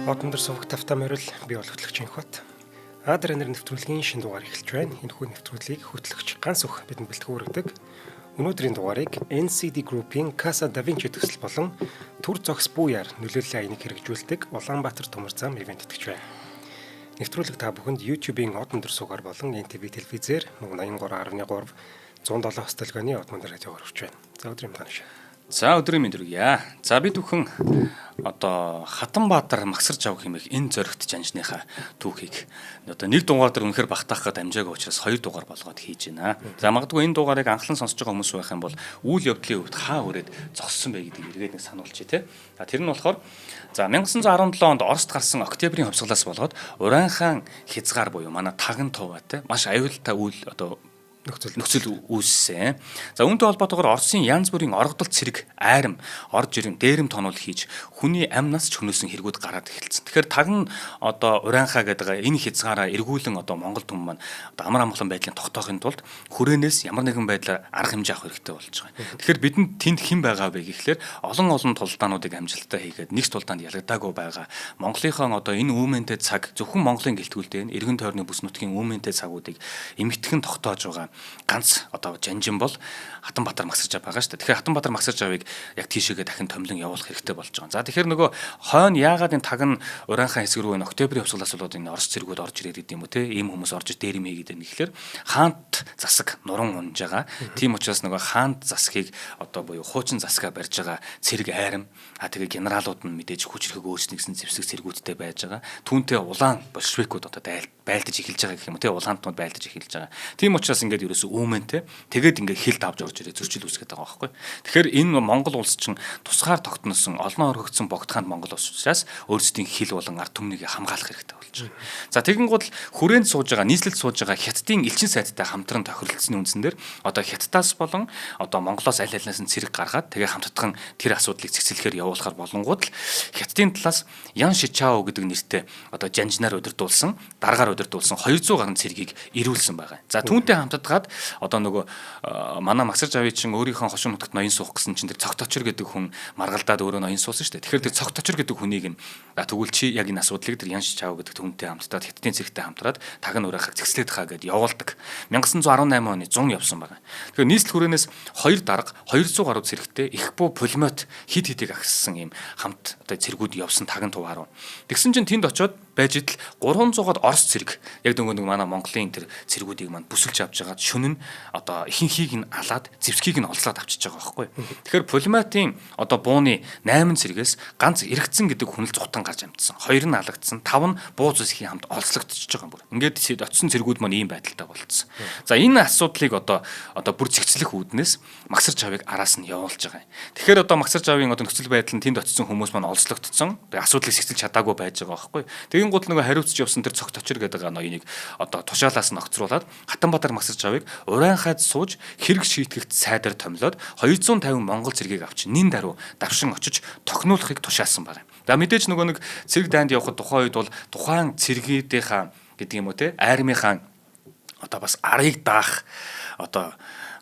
Одондөр сувагт автоморил би олготлогч Инхбат. Адренер нэвтрүүлгийн шинэ дугаар эхэлж байна. Энэхүү нэвтрүүлгийг хөтлөгч ганц өх бидэнд бэлтгэн хүргэдэг. Өнөөдрийн дугаарыг NCD Group-ийн Casa Da Vinci төсөл болон төр зохис буяар нөлөөллийн аяныг хэрэгжүүлдэг Улаанбаатар төмөр зам ивент итгэж байна. Нэвтрүүлэг та бүхэнд YouTube-ийн одондөр суугаар болон NTV телевизээр 83.3 107 хөстөлгөөний одондөр радиогоор хүрч байна. За өдрийн тааш. За өдрийн мэнд хүргье. За бид бүхэн Хатанбаатар магсарж авах хэмээх энэ зоригт жанжныхаа түүхийг нэг дугаар дээр үнэхээр багтаах гэдэг амжаагаа учраас хоёр дугаар болгоод хийж байна. За магадгүй энэ дугаарыг анхлан сонсож байгаа хүмүүс байх юм бол үйл явдлын үед хаа өрөөд зогссон бэ гэдгийг эргээд нэг сануулчих тий. Тэр нь болохоор 1917 онд Оросд гарсан Октябрийн хувьсгалаас болоод Уран хаан хязгаар буюу манай таган туваа тий маш аюултай үйл нөхцөл үүссэн. За үүнтэй холбоотойгоор Оросын янз бүрийн оргодол цэрэг, айрам, орж ирэн, дээрэм тонол хийж хүний амнаас ч хөнөөсөн хэрэгүүд гараад эхэлсэн. Тэгэхээр тагн Уран хаа гэдэг энэ хязгаараа эргүүлэн Монгол түмэн маань амар амгалан байдлын тогтоохын тулд хүрээнээс ямар нэгэн байдлаар арга хэмжээ авах хэрэгтэй болж байгаа. Тэгэхээр бидэнд тэнд хэн байгаа вэ гэхлээр олон тулдаануудыг амжилттай хийгээд нэг тулдаанд ялгадаагүй байгаа. Монголынхон энэ үүмэнтэй цаг зөвхөн Монголын гэлтгүүлдэ эргэн тойрны бүс нутгийн үүмэнтэй цагуудыг эмгэтхэн тогтоож байгаа. Ганц жанжин бол Хатанбаатар магсарж ав байгаа шүү дээ. Тэгэхээр Хатанбаатар магсарж авыг яг тийшээгээ дахин томилон явуулах хэрэгтэй болж байгаа. За тэгэхээр нөгөө хойно яагаад энэ таг нь Уран хаан хэсэг рүү энэ Октябрийн хувьсгалаас болоод энэ Орос цэргүүд орж ирээд гэдэг юм уу те ийм хүмүүс орж дээрэм хийгээд байна гэхэлэр хаант засаг нуран унж байгаа. Тийм учраас нөгөө хаант засгийг буюу хуучин засгаа барьж байгаа цэрэг айрам тэгээ генералууд нь мэдээж хүчрхэг өөрснө гэсэн зэвсэг цэргүүдтэй байж байгаа. Түүнтэй улаан большевикууд байлдаж эхэлж байгаа гэх юм уу те улаантууд байлдаж эхэлж байгаа. Тийм учраас ингээд ерөөсөө үүмэнтэй тэгээд ингээд хилд авч орж ирээ зөрчил үүсгэж байгаа байхгүй. Тэгэхээр энэ Монгол улс чинь тусгаар тогтносон олон оргигдсон богдхаанд Монгол улс учраас өөрсдийн хил болон ард түмнийг хамгаалах хэрэгтэй болж байгаа. За тэгэн гол хүрээнд сууж байгаа нийслэлд сууж байгаа Хятадын элчин сайдтай хамтран тохиролцсны үндсэн дээр Хятадаас болон Монголоос аль алинаас нь цэрэг гаргаад тэгээ хамтдаган тэр асуудлыг цэцэлэхээр явуулахар болонгууд л Хятадын талаас Ян Шичао гэдэг нэртэй жанжнаар удирдуулсан дараагаар удирдуулсан 200 гаруй цэргийг ирүүлсэн байгаа. За түүнтэй хамтдаад манай магсарж авъя чинь өөрийнхөө хошин нутагт ноён суух гэсэн чинь тэр цогт очир гэдэг хүн маргалдаад өөрөө ноён суусан шүү дээ. Тэгэхээр тэр цогт очир гэдэг хүнийг нь тэгвэл чи яг энэ асуудлыг тэр Ян Шичао гэдэг хүнтэй хамтдаад Хятадын цэрэгтэй хамтраад таг нь урайхаг зэгслээд хаа гэдээ явуулдаг. 1918 оны 100 явсан байгаа. Тэгэхээр нийслэл хүрээнээс 2 дарга 200 гаруй цэрэгтэй их буу пулемет хид хидийг агссан юм хамт цэргүүд явсан таган туваа руу. Тэгсэн чинь тэнд очиод байж идэл 300-аад Орос цэрэг яг нөгөө манай Монголын тэр цэргүүдийг маань бүсэлж авч байгаа шүн нь ихэнхийг нь алаад зэвсгийг нь олслоод авчиж байгаа байхгүй. Тэгэхээр пулематийн бууны 8 цэргээс ганц эргэцэн гэдэг хүн л зутан гарч амтсан. 2 нь алагдсан, 5 нь бууз үсгийн хамт олслогдчихж байгаа юм бүр. Ингээд очисон цэргүүд маань ийм байдалтай болцсон. За энэ асуудлыг бүр зэгцлэх үүднээс магсарж авыг араас нь явуулж байгаа юм. Тэгэхээр магсарж авын нөхцөл байдал нь тэнд очисон хүмүүс маань олслогдсон. Тэгээ асуудлыг зэгцэлж чадаагүй байж байгаа байхгүй. Тэгин гол нөгөө хариуцж явсан тэр цогт очир гэдэг ноёныг тушаалаас нь огцруулаад Хатанбаатар магсарж авыг Уран хайд сууж хэрэг шийтгэгт сайдаар томилоод 250 монгол цэргийг авч нин даруй давшин очиж тохинулахыг тушаасан байна. За мэдээж нөгөө нэг цэрэг дайнд явхад тухайн үед бол тухайн цэргүүдийнхаа гэдэг юм уу те армийнхаа бас арыг даах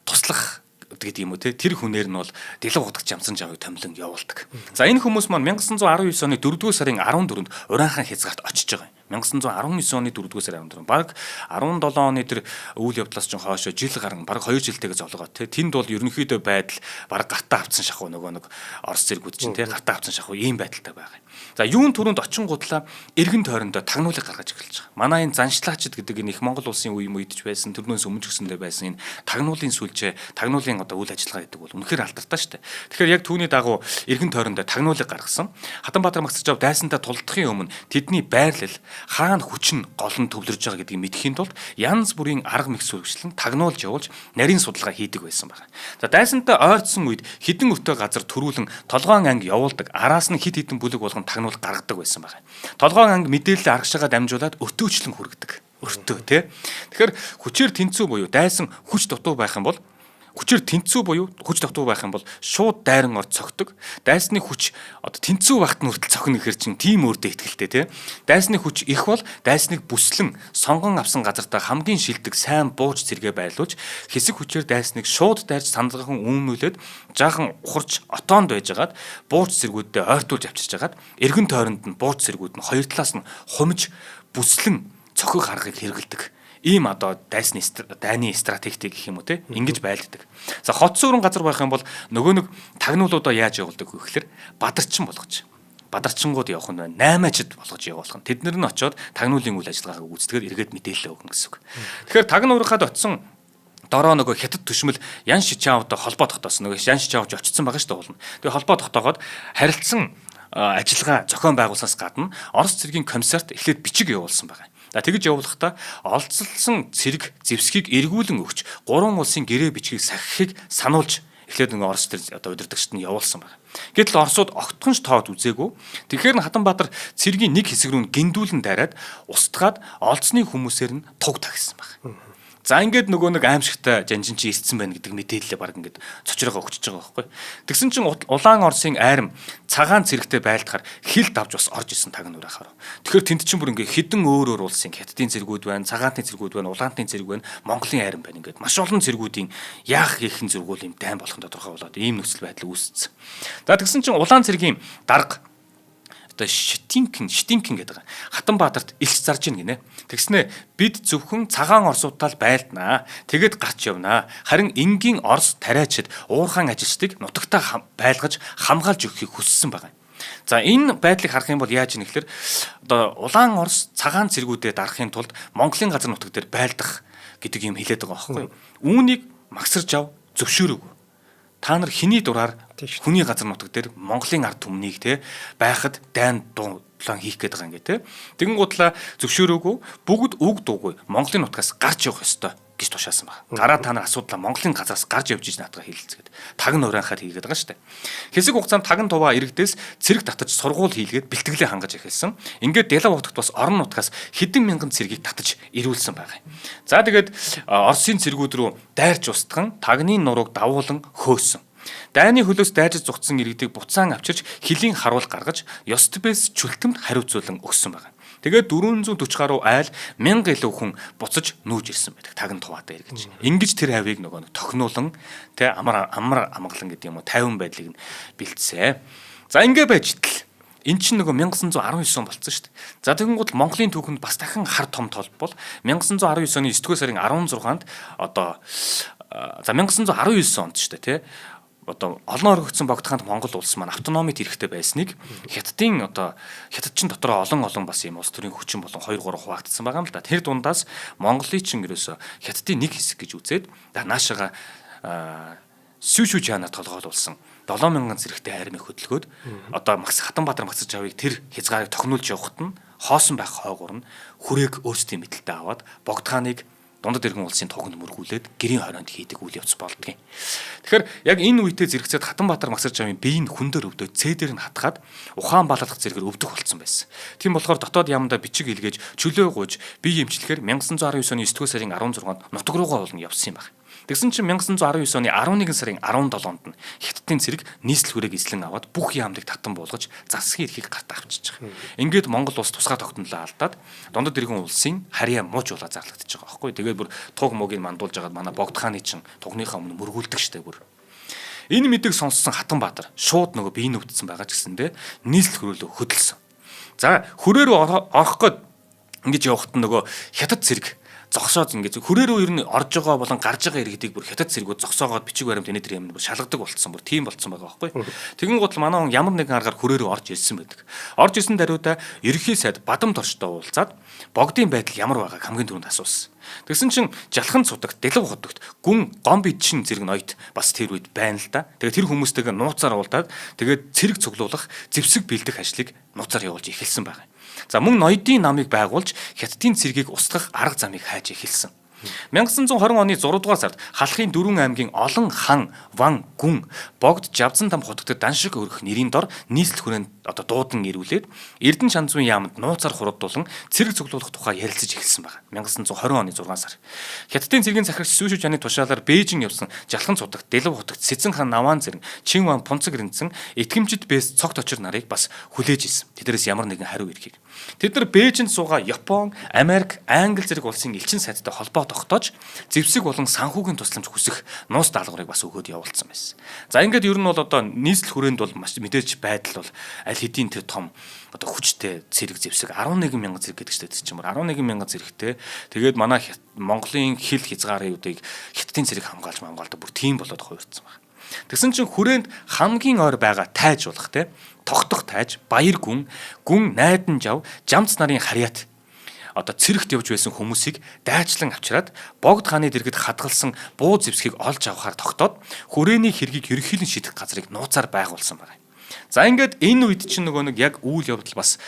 туслах гэдэг юм уу те тэр хүнээр нь бол дэлэг утгач ямсан жавыг томилон явуулдаг. За энэ хүмүүс маань 1919 оны 4-р сарын 14-нд Уран хаан хязгаарт очиж байгаа юм. 1919 оны 4-р сарын 14 баг 17 оны тэр үйл явдлаас ч хойшоо жил гарan баг 2 жилтэйгээ золгоо те тэнд бол ерөнхийдөө байдал баг гартаа авцсан шахуу нөгөө нэг Орос цэргүүд чинь те гартаа авцсан шахуу ийм байдалтай байгаа юм. За юун түрүүнд очин гутлаа эргэн тойрондоо тагнуулыг гаргаж эхэлж байгаа. Манай энэ заншлаачд гэдэг энэ их Монгол улсын үе мөйдж байсан тэрнээс өмнө гэсэндээ байсан энэ тагнуулын сүлжээ тагнуулын үйл ажиллагаа гэдэг бол үнэхээр алдартай шүү дээ. Тэгэхээр яг түүний дагуу эргэн тойрондоо тагнуулыг гаргасан. Хатанбаатар магсарж ав дайсантай тулдахын өмнө тэдний байрлал хаана хүчин гол нь төвлөрж байгаа гэдгийг мэдхийн тулд янз бүрийн арга мэх сүлжлэн тагнуулж явуулж нарийн судалгаа хийдэг байсан байна. За дайсантай ойрцсон үед хідэн өртөө газар төрүүлэн толгоон анги явуулдаг араас нь хид хідэн бүлэг болгон тагнуул гаргадаг байсан байна. Толгоон анги мэдээлэл аргашаагаа дамжуулаад өртөөчлөн хүргэдэг. Өртөө тий. Тэгэхээр хүчээр тэнцүү буюу дайсан хүч дутуу байх юм бол хүчээр тэнцүү буюу хүч тогтвол байх юм бол шууд дайран орж цогтөг. Дайсны хүч одоо тэнцүү багт нь хүртэл цохно гэхэр чинь тийм өөртөө ихтгэлтэй тий. Дайсны хүч их бол дайсныг бүслэн сонгон авсан газартаа хамгийн шилдэг сайн бууж зэрэгэ байлуулж хэсэг хүчээр дайсныг шууд дайрч сандрахын үүмүүлээд жаахан ухарч отоонд байжгаад бууж зэргүүддээ ойртуулж авчирч хагаад эргэн тойронд нь бууж зэргүүд нь хоёр талаас нь хумж бүслэн цохих аргыг хэрэгэлдэг. Ийм одоо дайны стратегтэй гэх юм уу те ингэж байлддаг. За хот суурин газар байх юм бол нөгөө нэг тагнуулуудаа яаж явуулдаг вэ гэхээр бадарчин болгож. Бадарчингууд явах нь 8 ажид болгож явуулах нь. Тэднэр нь очиод тагнуулын үйл ажиллагаагаа гүйцэтгээр эргээд мэдээлэл өгнө гэсэн үг. Тэгэхээр тагнуурахад очисон дороо нөгөө хятад төшмөл ян шичаавтай холбоо тогтоосон. Нөгөө ян шичаавч очсон байгаа шүү дээ уулна. Тэгээ холбоо тогтоогоод харилцсан ажиллагаа зохион байгуулсанаас гадна Орос цэргийн комиссарт эхлээд бичиг явуулсан байгаа. Тэгж явуулахдаа олцолсон цэрэг зэвсгийг эргүүлэн өгч 3 улсын гэрээ бичгийг сахихыг сануулж эхлээд нэг Орос төр одоо удирдагчд нь явуулсан байна. Гэтэл Оросууд огтхонч тоод үзээгүй. Тэгэхээр Хатанбаатар цэргийн нэг хэсэг рүү гиндүүлэн дайраад устгаад олцны хүмүүсээр нь туг тагсан байна. За ингээд нөгөө нэг аимшигтай жанжин чи эсцэн байна гэдэг мэдээлэлээ баг ингээд цочроо өгчөж байгаа байхгүй. Тэгсэн чинь улаан Оросын айрам цагаан цэрэгтэй байлдахаар хил давж бас орж исэн тагнуур ахаар. Тэгэхээр тэнд чинь бүр ингээд хідэн өөр улсын хятадын цэргүүд байна, цагаантын цэргүүд байна, улаантын цэрэг байна, Монголын айрам байна ингээд маш олон цэргүүдийн яах хийхэн зургуул юм дайм болох нь тодорхой болоод ийм нөхцөл байдал үүссэн. За тэгсэн чинь улаан цэргийн дарга одоо Штинкин гэдэг Хатанбаатарт илч зарж ийн гинэ. Тэгснэ бид зөвхөн цагаан Оросуудтай байлднаа. Тэгэд гарч явнаа. Харин энгийн Орос тариачид уурхаан ажилчдыг нутагтаа байлгаж хамгаалж өгөхийг хүссэн байгаа. За энэ байдлыг харах юм бол яаж ийм гэхээр одоо улаан Орос цагаан цэргүүдэд дарахын тулд Монголын газар нутаг дээр байлдах гэдэг юм хэлээд байгаа байхгүй юу? Үүнийг магсарж ав зөвшөөрөөгүй. Та нар хэний дураар хүний газар нутаг дээр Монголын ард түмнийг те байхад дайн дулаан хийх гээд байгаа юм гээ те. Тэгэн гутлаа зөвшөөрөөгүй бүгд үг дуугүй Монголын нутгаас гарч явах ёстой гэж тушаасан байна. Гараа та нар асуудлаа Монголын газраас гарч явж иж наадгаа хэлэлцгээд таг нураахаар хийгээд байгаа шүү дээ. Хэсэг хугацаанд тагн туваа иргэдээс цэрэг татаж сургууль хийлгээд бэлтгэлээ хангаж эхэлсэн. Ингээд Дэлав хотод бас орон нутгаас хэдэн мянган цэргийг татаж ирүүлсэн байгаа юм. За тэгээд Оросын цэргүүд рүү дайрч устган тагны нурууг давуулан хөөсөн. Дайны хөлөөс дайжиж зугтсан иргэдийг буцаан авчирч хилийн харуул гаргаж Ёстбес чүлтэмд хариуцуулан өгсөн байна. Тэгээд 440 гаруй айл 1000 илүү хүн буцаж нүүж ирсэн байдаг. Тагн туваатай иргэж. Ингиж тэр хавийг нөгөө тохинулан тэ амар амгалан гэдэг юм уу 50 байдлыг нь бэлдсэн. За ингэ байж тэл эн чинь нөгөө 1919 он болсон шүү дээ. За тэгэн гол Монголын түүхэнд бас дахин хар том толбол 1919 оны 9-р сарын 16-нд одоо за 1919 онд шүү дээ тий. Одоо олон оргигдсон богдоханд Монгол улс маань автономид хэрэгтэй байсныг хятад чинь дотроо олон бас юм улс төрийн хүчин болон 2-3 хуваагдсан байгаа юм л да. Тэр дундаас Монголын чинь ерөөсө хятадын нэг хэсэг гэж үзээд наашаага Сүүшүү чанаар толгойлуулсан 7000 зэрэгтэй армийг хөдөлгөөд одоо Хатанбаатар Магсаж авыг тэр хязгаарыг тохинулж явахт нь хоосон байх хойгуур нь хүрээг өөрсдийн мэдлэлтэй аваад богдхааныг Дундад иргэн улсын туганд мөргүүлээд гэрийн хорионд хийдэг үйл явц болдгийн. Тэгэхээр яг энэ үедээ зэрэгцээд Хатанбаатар Магсаж авын биеийн хүндээр өвдөд цээдэр нь хатгаад ухаан балалах зэрэгээр өвдөх болсон байсан. Тийм болохоор дотоод яамдаа бичиг илгээж чөлөө гуйж бие эмчлэхээр 1919 оны 9-р сарын 16-нд нутаг руугаа болно явсан юм байна. Тэгсэн чинь 1919 оны 11 сарын 17-нд нь хятадын цэрэг нийслэл хүрээг эзлэн аваад бүх яамдыг татан буулгаж засгийн эрхийг гарт авчиж байгаа. Ингээд Монгол улс тусгай тогтнолоо алдаад Дундад иргэн улсын харьяа муужуулаа зарлагдчихж байгаа байхгүй. Тэгээд бүр туг мөгийг мандуулж агаад манай богдхааны чин тугныхаа өмнө мөргүүлдэг штэ бүр. Энэ мэдээг сонссон Хатанбаатар шууд нөгөө бие нүвдсэн байгаа ч гэсэндээ нийслэл хөрөөлөө хөдөлсөн. За хүрээ рүү орох гээд ингэж явахт нөгөө хятад цэрэг зогсоод ингэж хүрээ рүү ер нь орж байгаа болон гарж байгаа иргэдийг бүр хятад цэргүүд зогсоогоод бичиг баримт энэ төр юм бүр шалгадаг болцсон бүр тийм болцсон байгаа байхгүй. Тэгэн гутал манай хүн ямар нэгэн аргаар хүрээ рүү орж ирсэн байдаг. Орж ирсэн даруйда ерөнхий сайд Бадам Торчтой уулзаад богдын байдал ямар байгааг хамгийн түрүүнд асуусан. Тэгсэн чинь Жалхан цудагт Дэлав хотогт гүн Гомбид чин зэрэг ноёд бас тэр үед байна л да. Тэгээд тэр хүмүүстэйгээ нууцаар уулдаад тэгээд цэрэг цуглуулах зэвсэг бэлдэх ажлыг нууцаар явуулж эхэлсэн байна. За мөн ноёдын намыг байгуулж хятадын цэргийг устгах арга замыг хайж эхэлсэн. 1920 оны 6 дугаар сард Халахын 4 аймгийн олон хан, ван, гүн, богд, Жавзан там хотогт даншиг өргөх нэрийн дор нийслэл хүрээнд одоо дуудан ирүүлээд Эрдэнэ Шанзуун яамд нууцаар хурдуулан цэрэг цуглуулах тухай ярилцаж эхэлсэн байна. 1920 оны 6 сар. Хятадын цэргийн захирагч Сүүшү Чаны тушаалаар Бээжин явсан Жалхан цудагт, Дэлв хотогт Сэцэн хаан Наваан зэрэг Чин Ван Пунцэг рэнцэн итгэмжид бэс цогт очир нарыг бас хүлээж исэн. Тэднээс ямар нэгэн хариу ирэхийг. Тэд нар Бээжинд суугаа Япон, Америк, Англи зэрэг улсын элчин сайдтай холбоо тогтоож зэвсэг болон санхүүгийн тусламж хүсэх нууц даалгаврыг бас өгөөд явуулсан байсан. За ингээд ер нь бол одоо нийслэл хүрээнд бол маш мэдээж байдал бол аль хэдийн тэр том одоо хүчтэй цэрэг зэвсэг 11 мянган зэрэг гэдэг чинь чимээр 11 мянган зэрэгтэй тэгээд манай Монголын хил хязгааруудыг Хятадын цэрэг хамгаалж мамгаалдаг бүр тийм болоод хувирсан байна. Тэгсэн чинь хүрээнд хамгийн ойр байгаа тайж болох те тогтох тайж баяр гүн найдан жав жамц нарын харьяат одоо цэрэгт явж байсан хүмүүсийг дайчлан авчираад богд хааны дэргэд хадгалсан буу зэвсгийг олж авахар тогтоод хүрээний хэргийг ерөнхийлөн шийдэх газрыг нууцаар байгуулсан байна. За ингээд энэ үед чинь нөгөө нэг яг үйл явдал бас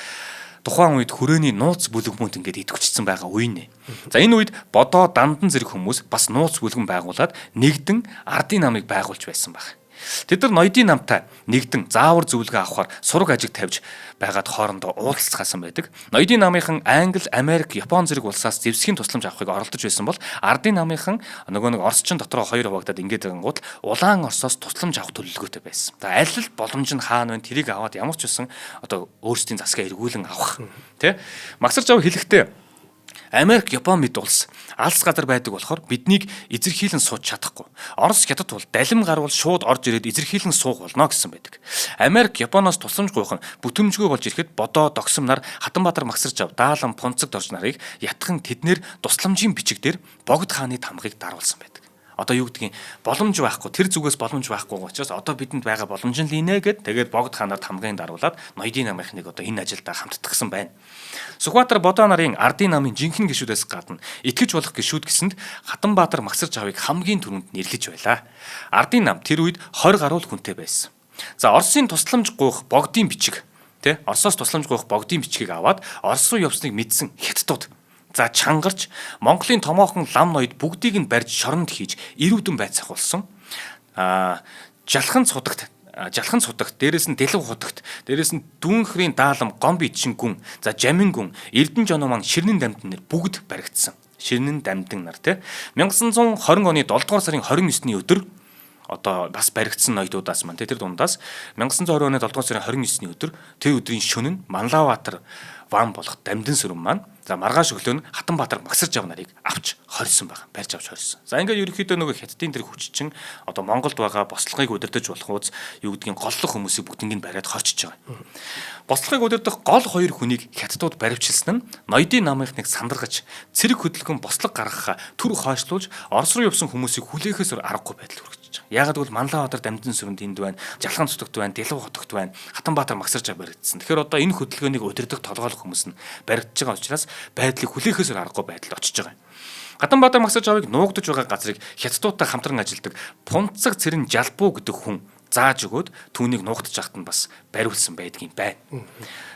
тухайн үед хүрээний нууц бүлэгмүүд ингээд идэвхжсэн байгаа үе нэ. За энэ үед бодоо дандан зэрэг хүмүүс бас нууц бүлгэн байгуулад нэгдэн ардын намыг байгуулж байсан баг. Тэд нар ноёдын намтай нэгдэн заавар зөвлөгөө авахар сураг ажиг тавьж байгаад хоорондоо уулзцаасан байдаг. Ноёдын намынхан Англи, Америк, Япон зэрэг улсаас зэвсгийн тусламж авахыг оролдож байсан бол ардын намынхан нөгөө нэг Оросчин дотроо хоёр хуваагдаад ингээд байгангууд улаан Оросоос тусламж авах төлөвлөгөөтэй байсан. За аль л боломж нь хаана вэ? Тэрийг аваад ямар ч байсан одоо өөрсдийн засгаа эргүүлэн авах. Тэ? Магсарч ав хэлэхдээ Америк, Япон мэд улс алс газар байдаг болохоор биднийг эзэрхийлэн сууж чадахгүй. Орос Хятад бол далим гарвал шууд орж ирээд эзэрхийлэн суух болно гэсэн байдаг. Америк, Японоос тусламж гуйх нь бүтэмжгүй болж ирэхэд бодоо догсом нар Хатанбаатар Магсарч ав даалан Пунцэг дорж нарыг ятхан тэднэр тусламжийн бичигдэр богд хааны тамгыг даруулсан байдаг. Одоо юу гэдгийг боломж байхгүй тэр зүгээс боломж байхгүй учраас одоо бидэнд байгаа боломж нь лийнэ гэд тэгээд богд хаанаар тамгын даруулаад ноёдын намынхныг одоо энэ ажилдаа хамтдагсан байна. Сүхбаатар бодоо нарын ардын намын жинхэнэ гишүүдээс гадна итгэж болох гишүүд гэсэнд Хатанбаатар Магсарч авыг хамгийн түрүүнд нэрлэж байлаа. Ардын нам тэр үед 20 гаруй хүнтэй байсан. За Оросын тусламж гуйх богдын бичиг тэ Оросоос тусламж гуйх богдын бичгийг аваад Орос руу явсныг мэдсэн Хятадууд за чангарч Монголын томоохон лам ноёд бүгдийг нь барьж шоронд хийж ирүүдэн байцаах болсон. Жалхан цудагт дээрээс нь Дэлв хотогт дээрээс нь Дүүнхрийн даалам Гомби чин гүн за Жамин гүн Эрдэнэ жоноо маань Ширнэн дамтан нэр бүгд баригдсан. Ширнэн дамтан нар те 1920 оны 7 дугаар сарын 29-ний өдөр одоо бас баригдсан ноёдуудаас маань тэр дундаас 1920 оны 7 дугаар сарын 29-ний өдөр тэр өдрийн шөнө нь Манлавбаатар Ван болох Дамдын сүрэн маань за маргааш өглөө нь Хатанбаатар Магсарч ав нарыг авч хорьсон байна. Барьж авч хорьсон. За ингээд ерөнхийдөө нөгөө Хятадын тэр хүччин одоо Монголд байгаа бослогыг удирдах болох үз юу гэдгийг голлох хүмүүсийг бүгднийг бариад хорчиж байгаа. Бослогыг удирдах гол хоёр хүнийг Хятадууд баривчилсан нь ноёдын намынхныг сандаргаж цэрэг хөдөлгөөн бослог гаргахаа түр хойшлуулж Орос руу явсан хүмүүсийг хүлээхээс аргагүй байдал хүргэж байгаа. Яагаад гэвэл Манлавбаатар Дамдын сүрэнд энд байна, Жалхан цудагт байна, Дэлв хотогт байна, Хатанбаатар Магсарч ав баригдсан. Тэгэхээр одоо энэ хөдөлгөөнийг удирдах толгойлох хүмүүс нь баригдаж байгаа учраас байдлыг хүлээхээс аргагүй байдалд очиж байгаа юм. Хатанбаатар Магсарч авыг нуугдаж байгаа газрыг Хятадуудтай хамтран ажилладаг Пунцэг Цэрэн Жалбуу гэдэг хүн зааж өгөөд түүнийг нуугдаж ахт нь бас бариулсан байдгийн байна.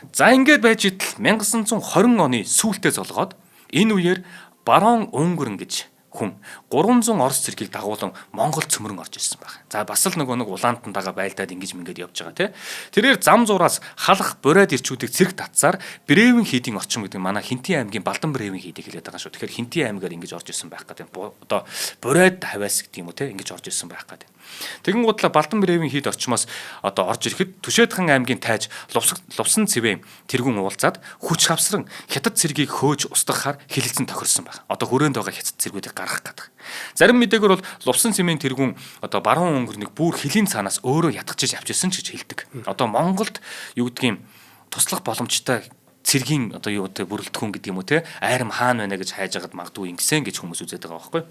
За ингээд байж идэл 1920 оны сүүлдээ золгоод энэ үеэр барон Өнгөрн гэж хүн 300 Орос цэргийг дагуулan Монгол цөмрөн орж ирсэн байна. За бас л нөгөө нэг улаантан дагаа байлдаад ингэж мингээд явж байгаа тий. Тэрээр зам зуураас халах бурайд ирчүүдийг цэрэг татсаар Брэвэн хийдийн орчим гэдэг манай Хинтийн аймгийн Балдан Брэвэн хийдийг хэлээд байгаа шүү. Тэгэхээр Хинтийн аймгаар ингэж орж ирсэн байх гэдэг. Одоо бурайд хаваас гэдэг юм уу тий ингэж орж ирсэн байх гэдэг. Тэгэн гутлаа Балдан Брэвэн хийд орчмоос одоо орж ирэхэд Түшээдхан аймгийн тайж Лувсан цэвэн тэргүүн уулзаад хүч хавсран Хятад цэргийг хөөж устгахаар хилэлцэн тохирсон байна. Одоо хүрээнд байгаа Хятад цэргүүдийг гаргах гэдэг. Зарим мэдээгээр бол Лувсан цэвэн тэргүүн одоо баруун өнгөрнийг бүр хилийн цаанаас өөрөө ятгachиж авчихсан ч гэж хэлдэг. Одоо Монголд юу гэдгийг туслах боломжтой цэргийн одоо юу гэдэг бүрэлдэхүүн гэдэг юм уу те айрам хаана байна гэж хайж агаад магадгүй ингэсэн гэж хүмүүс үзээд байгаа байхгүй.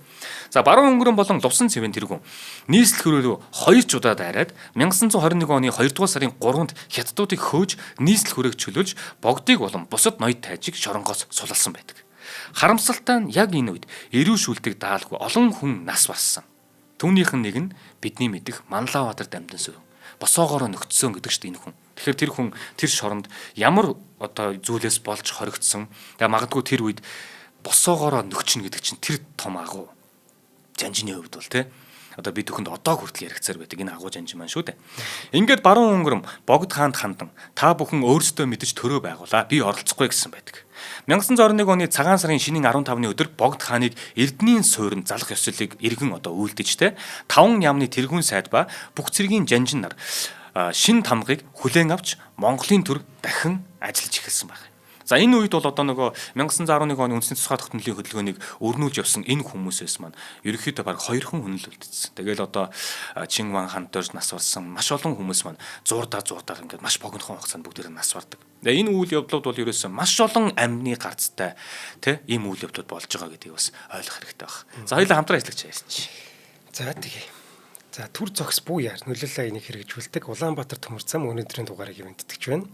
За баруун өнгөрөн болон Лувсан цэвэн тэргүүн нийслэл хөрөөлөө 2 удаад арайд 1921 оны 2 дугаар сарын 3-нд Хятадуудыг хөөж нийслэл хүрээг чөлөөлж богдыг болон бусад ноёд тайжийг шоронгоос сулалсан байдаг. Харамсалтай нь яг энэ үед эрүү шүүлтийг даалгүй олон хүн нас барсан. Түүнийх нь нэг нь бидний мэдих Манлавбаатар Дамдын сүрэн. Босоогоороо нөхцсөн гэдэг чинь энэ хүн. Тэгэхээр тэр хүн тэр шоронд ямар одоо зүйлээс болж хоригдсон. Тэгээ магадгүй тэр үед босоогоороо нөхчнө гэдэг чинь тэр том агуу. Жанжины хувьд бол тий. одоо бид бүхэнд одоо хүртэл яригцаар байдаг энэ агуу жанж маань шүү дээ. Ингээд баруун өнгөрм Богд хаанд хандан та бүхэн өөрсдөө мэдэж төрөө байгуулаа. Би оролцохгүй гэсэн байдаг. 1921 оны цагаан сарын шинийн 15-ны өдөр Богд хааныг Эрдэнийн суурин залах ёслолыг иргэн одоо үйлдэж тэ 5 яамны тэргүүн сайд ба бүх цэргийн жанжин нар шин тамгыг хүлээн авч Монголын төр дахин ажиллаж эхэлсэн байна. За энэ үед бол одоо нөгөө 1911 оны үндэсний тусгай тогтнолын хөдөлгөөнийг өрнүүлж явсан энэ хүмүүсээс маань ерөнхийдөө баг 2 хүн хүнэлүүлсэн. Тэгэл одоо Чин Ван хаан дөрж нас барсан маш олон хүмүүс маань зуурдаа ингээд маш богинохон хугацаанд бүгдээр нас бардаг. Тэгээ энэ үйл явдлууд бол ерөөсөн маш олон амны гарцтай тийм ийм үйл явдлууд болж байгаа гэдгийг бас ойлгох хэрэгтэй байна. За хоёулаа хамтран ажиллаж ярьсан чи. За тэгээ. За төр зогс буу яар нөлөөлөл энийг хэрэгжүүлдэг Улаанбаатар төмөр зам өнөөдрийн дугаарыг ивэнтгэж байна.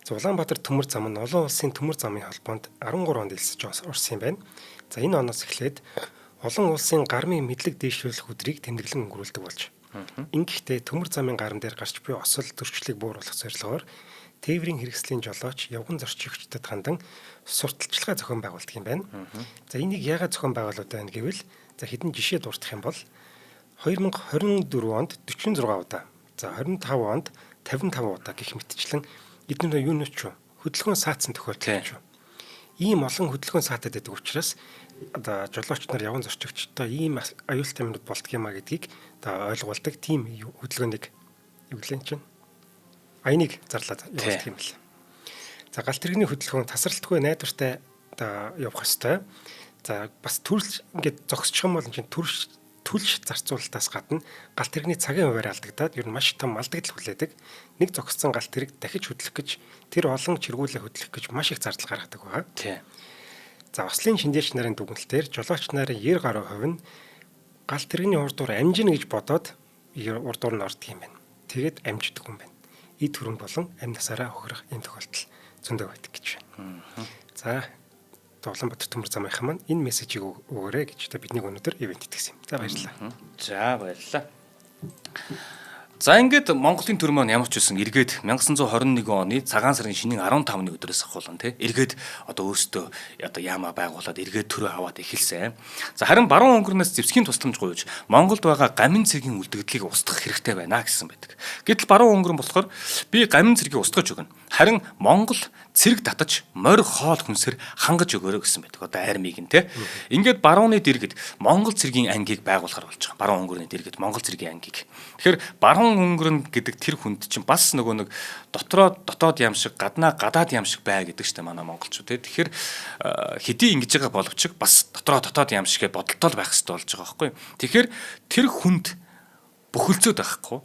Улаанбаатар төмөр зам нь олон улсын төмөр замын холбоонд 13 онд элсэж орсон юм байна. За энэ оноос эхлээд олон улсын гармын мэдлэг дэвшүүлэх өдрийг тэмдэглэн өнгөрүүлдэг болж. Ингэхдээ төмөр замын гаран дээр гарч буй осол төрчлийг бууруулах зорилгоор тээврийн хэрэгслийн жолооч явган зорчигчдод хандан сурталчилгаа зохион байгуулдаг юм байна. За энийг яагаад зохион байгуулдаг вэ гэвэл за хэдэн жишээ дурдах юм бол 2024 онд 46 удаа, за 25 онд 55 удаа гэх мэтчлэн эдгээр юу нүч хөдөлгөөн саацсан тохиолдол шүү. Ийм олон хөдөлгөөн саатаад байдаг учраас одоо жолооч нар явган зорчигчтой ийм аюултай юмнууд болдго юмаа гэдгийг одоо ойлгуулдаг тийм хөдөлгөөнийг юу гэлэн чинь аяныг зарлаад явуулдаг юм л. За галт тэрэгний хөдөлгөөн тасралтгүй найдвартай одоо явах ёстой. За бас төрөл ингээд зогсчих юм бол чинь түлш зарцуулалтаас гадна галт тэрэгний цагийн хуваар алдагдаад ер нь маш том алдагдал хүлээдэг. Нэг зогссон галт тэрэг дахиж хөдлөх гэж тэр олон чиргүүлээ хөдлөх гэж маш их зардал гаргадаг байгаа. Тийм. За ослын шинжээч нарын дүгнэлтээр жолооч нарын 90% нь галт тэрэгний урдуур амжина гэж бодоод урдуур нь ордог юм байна. Тэгээд амждаг юм байна. Эд хөрөнгө болон амь насаараа хохирох юм тохиолдол зөндөө байдаг гэж байна. За Улаанбаатар төмөр замынхан маань энэ мессежийг өгөөрэй гэж та бидний өнөөдөр ивент итгэсэн юм. За баярлалаа. За баярлалаа. За ингээд Монголын төр маань ямар ч үсэн эргээд 1921 оны цагаан сарын шинийн 15-ны өдрөөс ахуулан тий эргээд одоо өөрсдөө одоо яамаа байгуулад эргээд төрөө аваад эхэлсэн. За харин баруун өнгөрнөөс зэвсгийн тусламж гуйж Монголд байгаа гамин цэргийн үлдэгдлийг устгах хэрэгтэй байна гэсэн байдаг. Гэтэл баруун өнгөрн болохоор би гамин цэргийг устгаж өгнө. Харин Монгол цэрэг татаж морь хоол хүнсээр хангаж өгөөрэй гэсэн байдаг. Одоо армийг нь тий. Ингээд барууны дэргэд Монгол цэргийн ангийг байгуулахар болж байгаа. Баруун өнгөрний дэргэд Монгол цэргийн ангийг. Тэгэхээр баруун өнгөрн гэдэг тэр хүнд чинь бас нөгөө нэг дотоод яам шиг гадаад яам шиг бай гэдэг штэ манай монголчууд тий. Тэгэхээр хэдий ингэж байгаа боловч бас дотоод яам шигэ бодолтой байх хэрэгтэй болж байгаа байхгүй. Тэгэхээр тэр хүнд бүхэлцөөд байхгүй.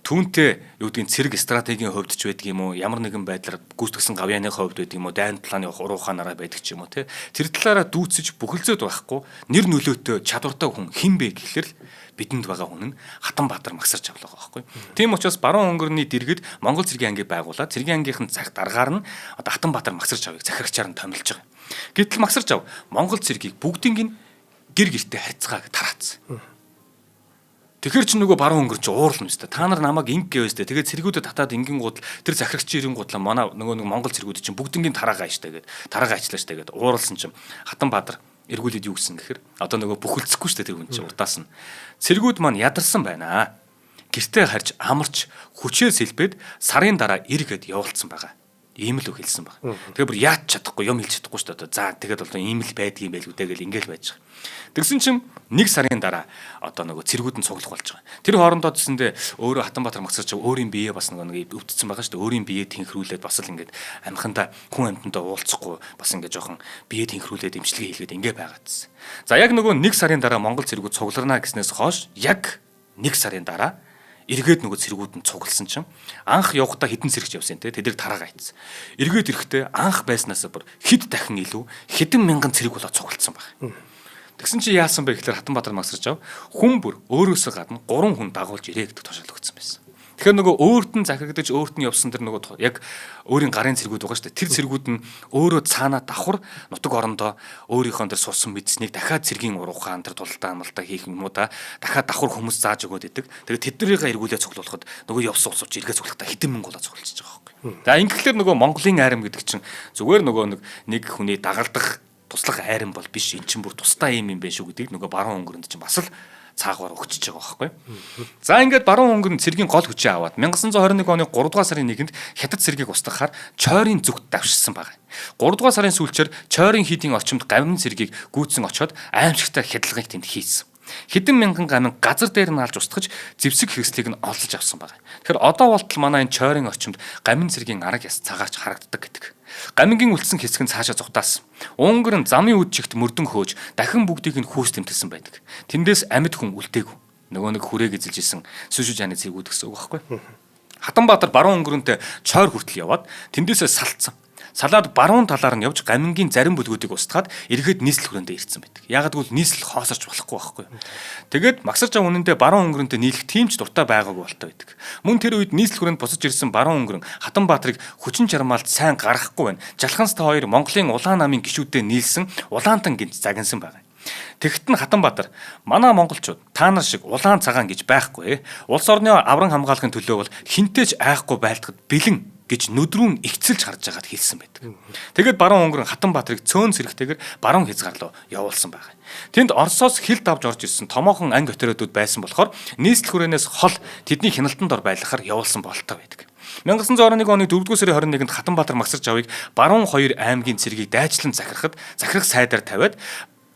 Түүнтэй юу гэдгийг цэрэг стратегийн хувьд ч байдаг юм уу, ямар нэгэн байдлаар гүйцэтгсэн гавьяаны хувьд байдаг юм уу, дайн планы урууханаараа байдаг ч юм уу тий. Тэр талаараа дүүцэж бүхэлцөөд байхгүй. Нэр нөлөөтэй чадвартай хүн хэн бэ гэхэлэр бидэнд байгаа хүн нь Хатанбаатар Магсарч авлаа байгаа байхгүй. Тийм учраас баруун өнгөрний дэргэд Монгол цэргийн ангийг байгуулаад цэргийн ангийнхан цаг даргаар нь одоо Хатанбаатар Магсарч авыг захирагчаар нь томилж байгаа. Гэтэл Магсарч ав Монгол цэргийг бүгдийг нь гэр гэртээ харьцагааг тараацсан. Тэгэхэр чи нөгөө баруун өнгөр чи уурлна өстэй. Та нар намайг инг гэвэстэй. Тэгээд цэргүүдэд татаад ингийн гудал тэр захирагчийн ирэн гудлаа манай нөгөө нэг Монгол цэргүүд чинь бүгднийг тараагаа штэ гээд тараагаа ажиллаа штэ гээд ууралсан чинь Хатанбаатар эргүүлээд юу гэсэн гэхээр одоо нөгөө бүхэлцэхгүй штэ тэр хүн чинь урдаас нь цэргүүд маань ядарсан байна. Гэртээ харж амарч хүчээ сэлбээд сарын дараа эргээд явуулсан байгаа. Ийм л үг хэлсэн баг. Тэгээ бүр яач чадахгүй юм хэлж чадахгүй шүү дээ. За тэгээд бол ийм л байдгийм байл үтэй гэл ингээл байж байгаа. Тэгсэн чинь 1 сарын дараа одоо нөгөө цэргүүд нь цуглах болж байгаа. Тэр хоорондоо тэсэндээ өөрөө Хатанбаатар Магсарч өөрийн биеэ бас нөгөө өвдсөн байгаа шүү дээ. Өөрийн биеэ тэнхрүүлээд бас л ингээд амхандаа хүн амьтандаа уулзахгүй бас ингээд жоохон биеэ тэнхрүүлээд эмчилгээ хийлгээд ингээ байгаа гэсэн. За яг нөгөө 1 сарын дараа Монгол цэргүүд цугларна гэснээс хойш яг 1 сарын дараа эргээд нөгөө цэргүүд нь цугласан чинь анх явахдаа хэдэн цэрэгч явсан те тэдэр тараагаа ийцсэн. Эргээд ирэхдээ анх байснаас бүр хэд дахин илүү хэдэн мянган цэрэг болоод цуглдсан баг. Тэгсэн чинь яасан бэ гэхээр Хатанбаатар Магсарч ав хүн бүр өөрөөсөө гадна 3 хүн дагуулж ирээ гэдэг тушаал өгсөн байсан. Тэгэхээр нөгөө өөрт нь захирагдаж өөрт нь явсан тэр нөгөө яг өөрийн гарын цэргүүд байгаа шүү дээ. Тэр цэргүүд нь өөрөө цаанаа давхар нутаг орондоо өөрийнхөө тэр сурсан мэдснийг дахиад цэргийн уруухаан тэр тултаа амлалтаа хийх юм уу да дахиад давхар хүмүүс зааж өгөөд идэг. Тэгээд тэднэрийг эргүүлээ цуглуулахад нөгөө явсан улсууч эргээ цуглахтаа хэдэн мянга болоо цуглуулж байгаа байхгүй. За ингэхлээр нөгөө Монголын айрам гэдэг чинь зүгээр нөгөө нэг хүний дагалдах туслах айрам бол биш. Эн чинь бүр тусдаа юм бэ шүү гэдгийг нөгөө баруун өнгөрөнд чинь бас л цаагаар өгчөж байгаа байхгүй. За ингээд баруун өнгөр нь цэргийн гол хүчээ аваад 1921 оны 3 дугаар сарын 1-нд Хятад цэргийг устгахаар Чойрын зүгт давшилсан байна. 3 дугаар сарын сүүлчээр Чойрын хийдийн орчимд гамин цэргийг гүйцэн очоод аимшигтай хядлагыг тэнд хийсэн. Хэдэн мянган гамин газар дээр нь алж устгаж зэвсэг хэрэгслийг нь олж авсан байна. Тэгэхээр одоо болтол манай энэ Чойрын орчимд гамин цэргийн арга яс цагаач харагддаг гэдэг. Гамингийн үлдсэн хэсэг нь цаашаа зугтаасан. Өнгөр нь замын үд чигт мөрдөн хөөж дахин бүгдийг нь хүүс тэмтэлсэн байдаг. Тэндээс амьд хүн үлдээгүй. Нөгөө нэг хүрээг эзэлж исэн Сүшүжаны цэгүүд гэсэн үг байхгүй. Хатанбаатар баруун өнгөрөнтэй Чойр хүртэл яваад тэндээсээ салцсан. Салаад баруун талаар нь явж гамингийн зарим бүлгүүдийг устгаад эргээд нийслэл хүрээндээ ирсэн байдаг. Ягаад гэвэл нийслэл хоосорч болохгүй байхгүй. Тэгээд Магсаржаа үнэндээ баруун өнгөрөнтэй нийлэх тийм ч дуртай байгаагүй болтой байдаг. Мөн тэр үед нийслэл хүрээнд босож ирсэн баруун өнгөрөн Хатанбаатарыг хүчин чармаалд сайн гаргахгүй байна. Жалханс та хоёр Монголын улаан намын гишүүдтэй нийлсэн улаантан гинт загинсан байна. Тэгэхэд нь Хатанбаатар манай монголчууд та нар шиг улаан цагаан гэж байхгүй. Улс орны авран хамгаалахын төлөө бол хинтээч айхгүй байлдахад бэлэн гэж нүдрүүн ихцэлж харж байгаад хэлсэн байдаг. Тэгээд баруун өнгөрөн Хатанбаатарыг цөөн сэрэгтэйгээр баруун хязгаар руу явуулсан байна. Тэнд Оросоос хилд авч орж ирсэн томоохон анги оторойдууд байсан болохоор нийслэл хүрээнээс хол тэдний хяналтанд ор байлгахаар явуулсан бололтой байдаг. 1921 оны 4-р сарын 21-нд Хатанбаатар Магсаржавыг баруун 2 аймгийн цэргийг дайчлан захирах сайдаар тавиад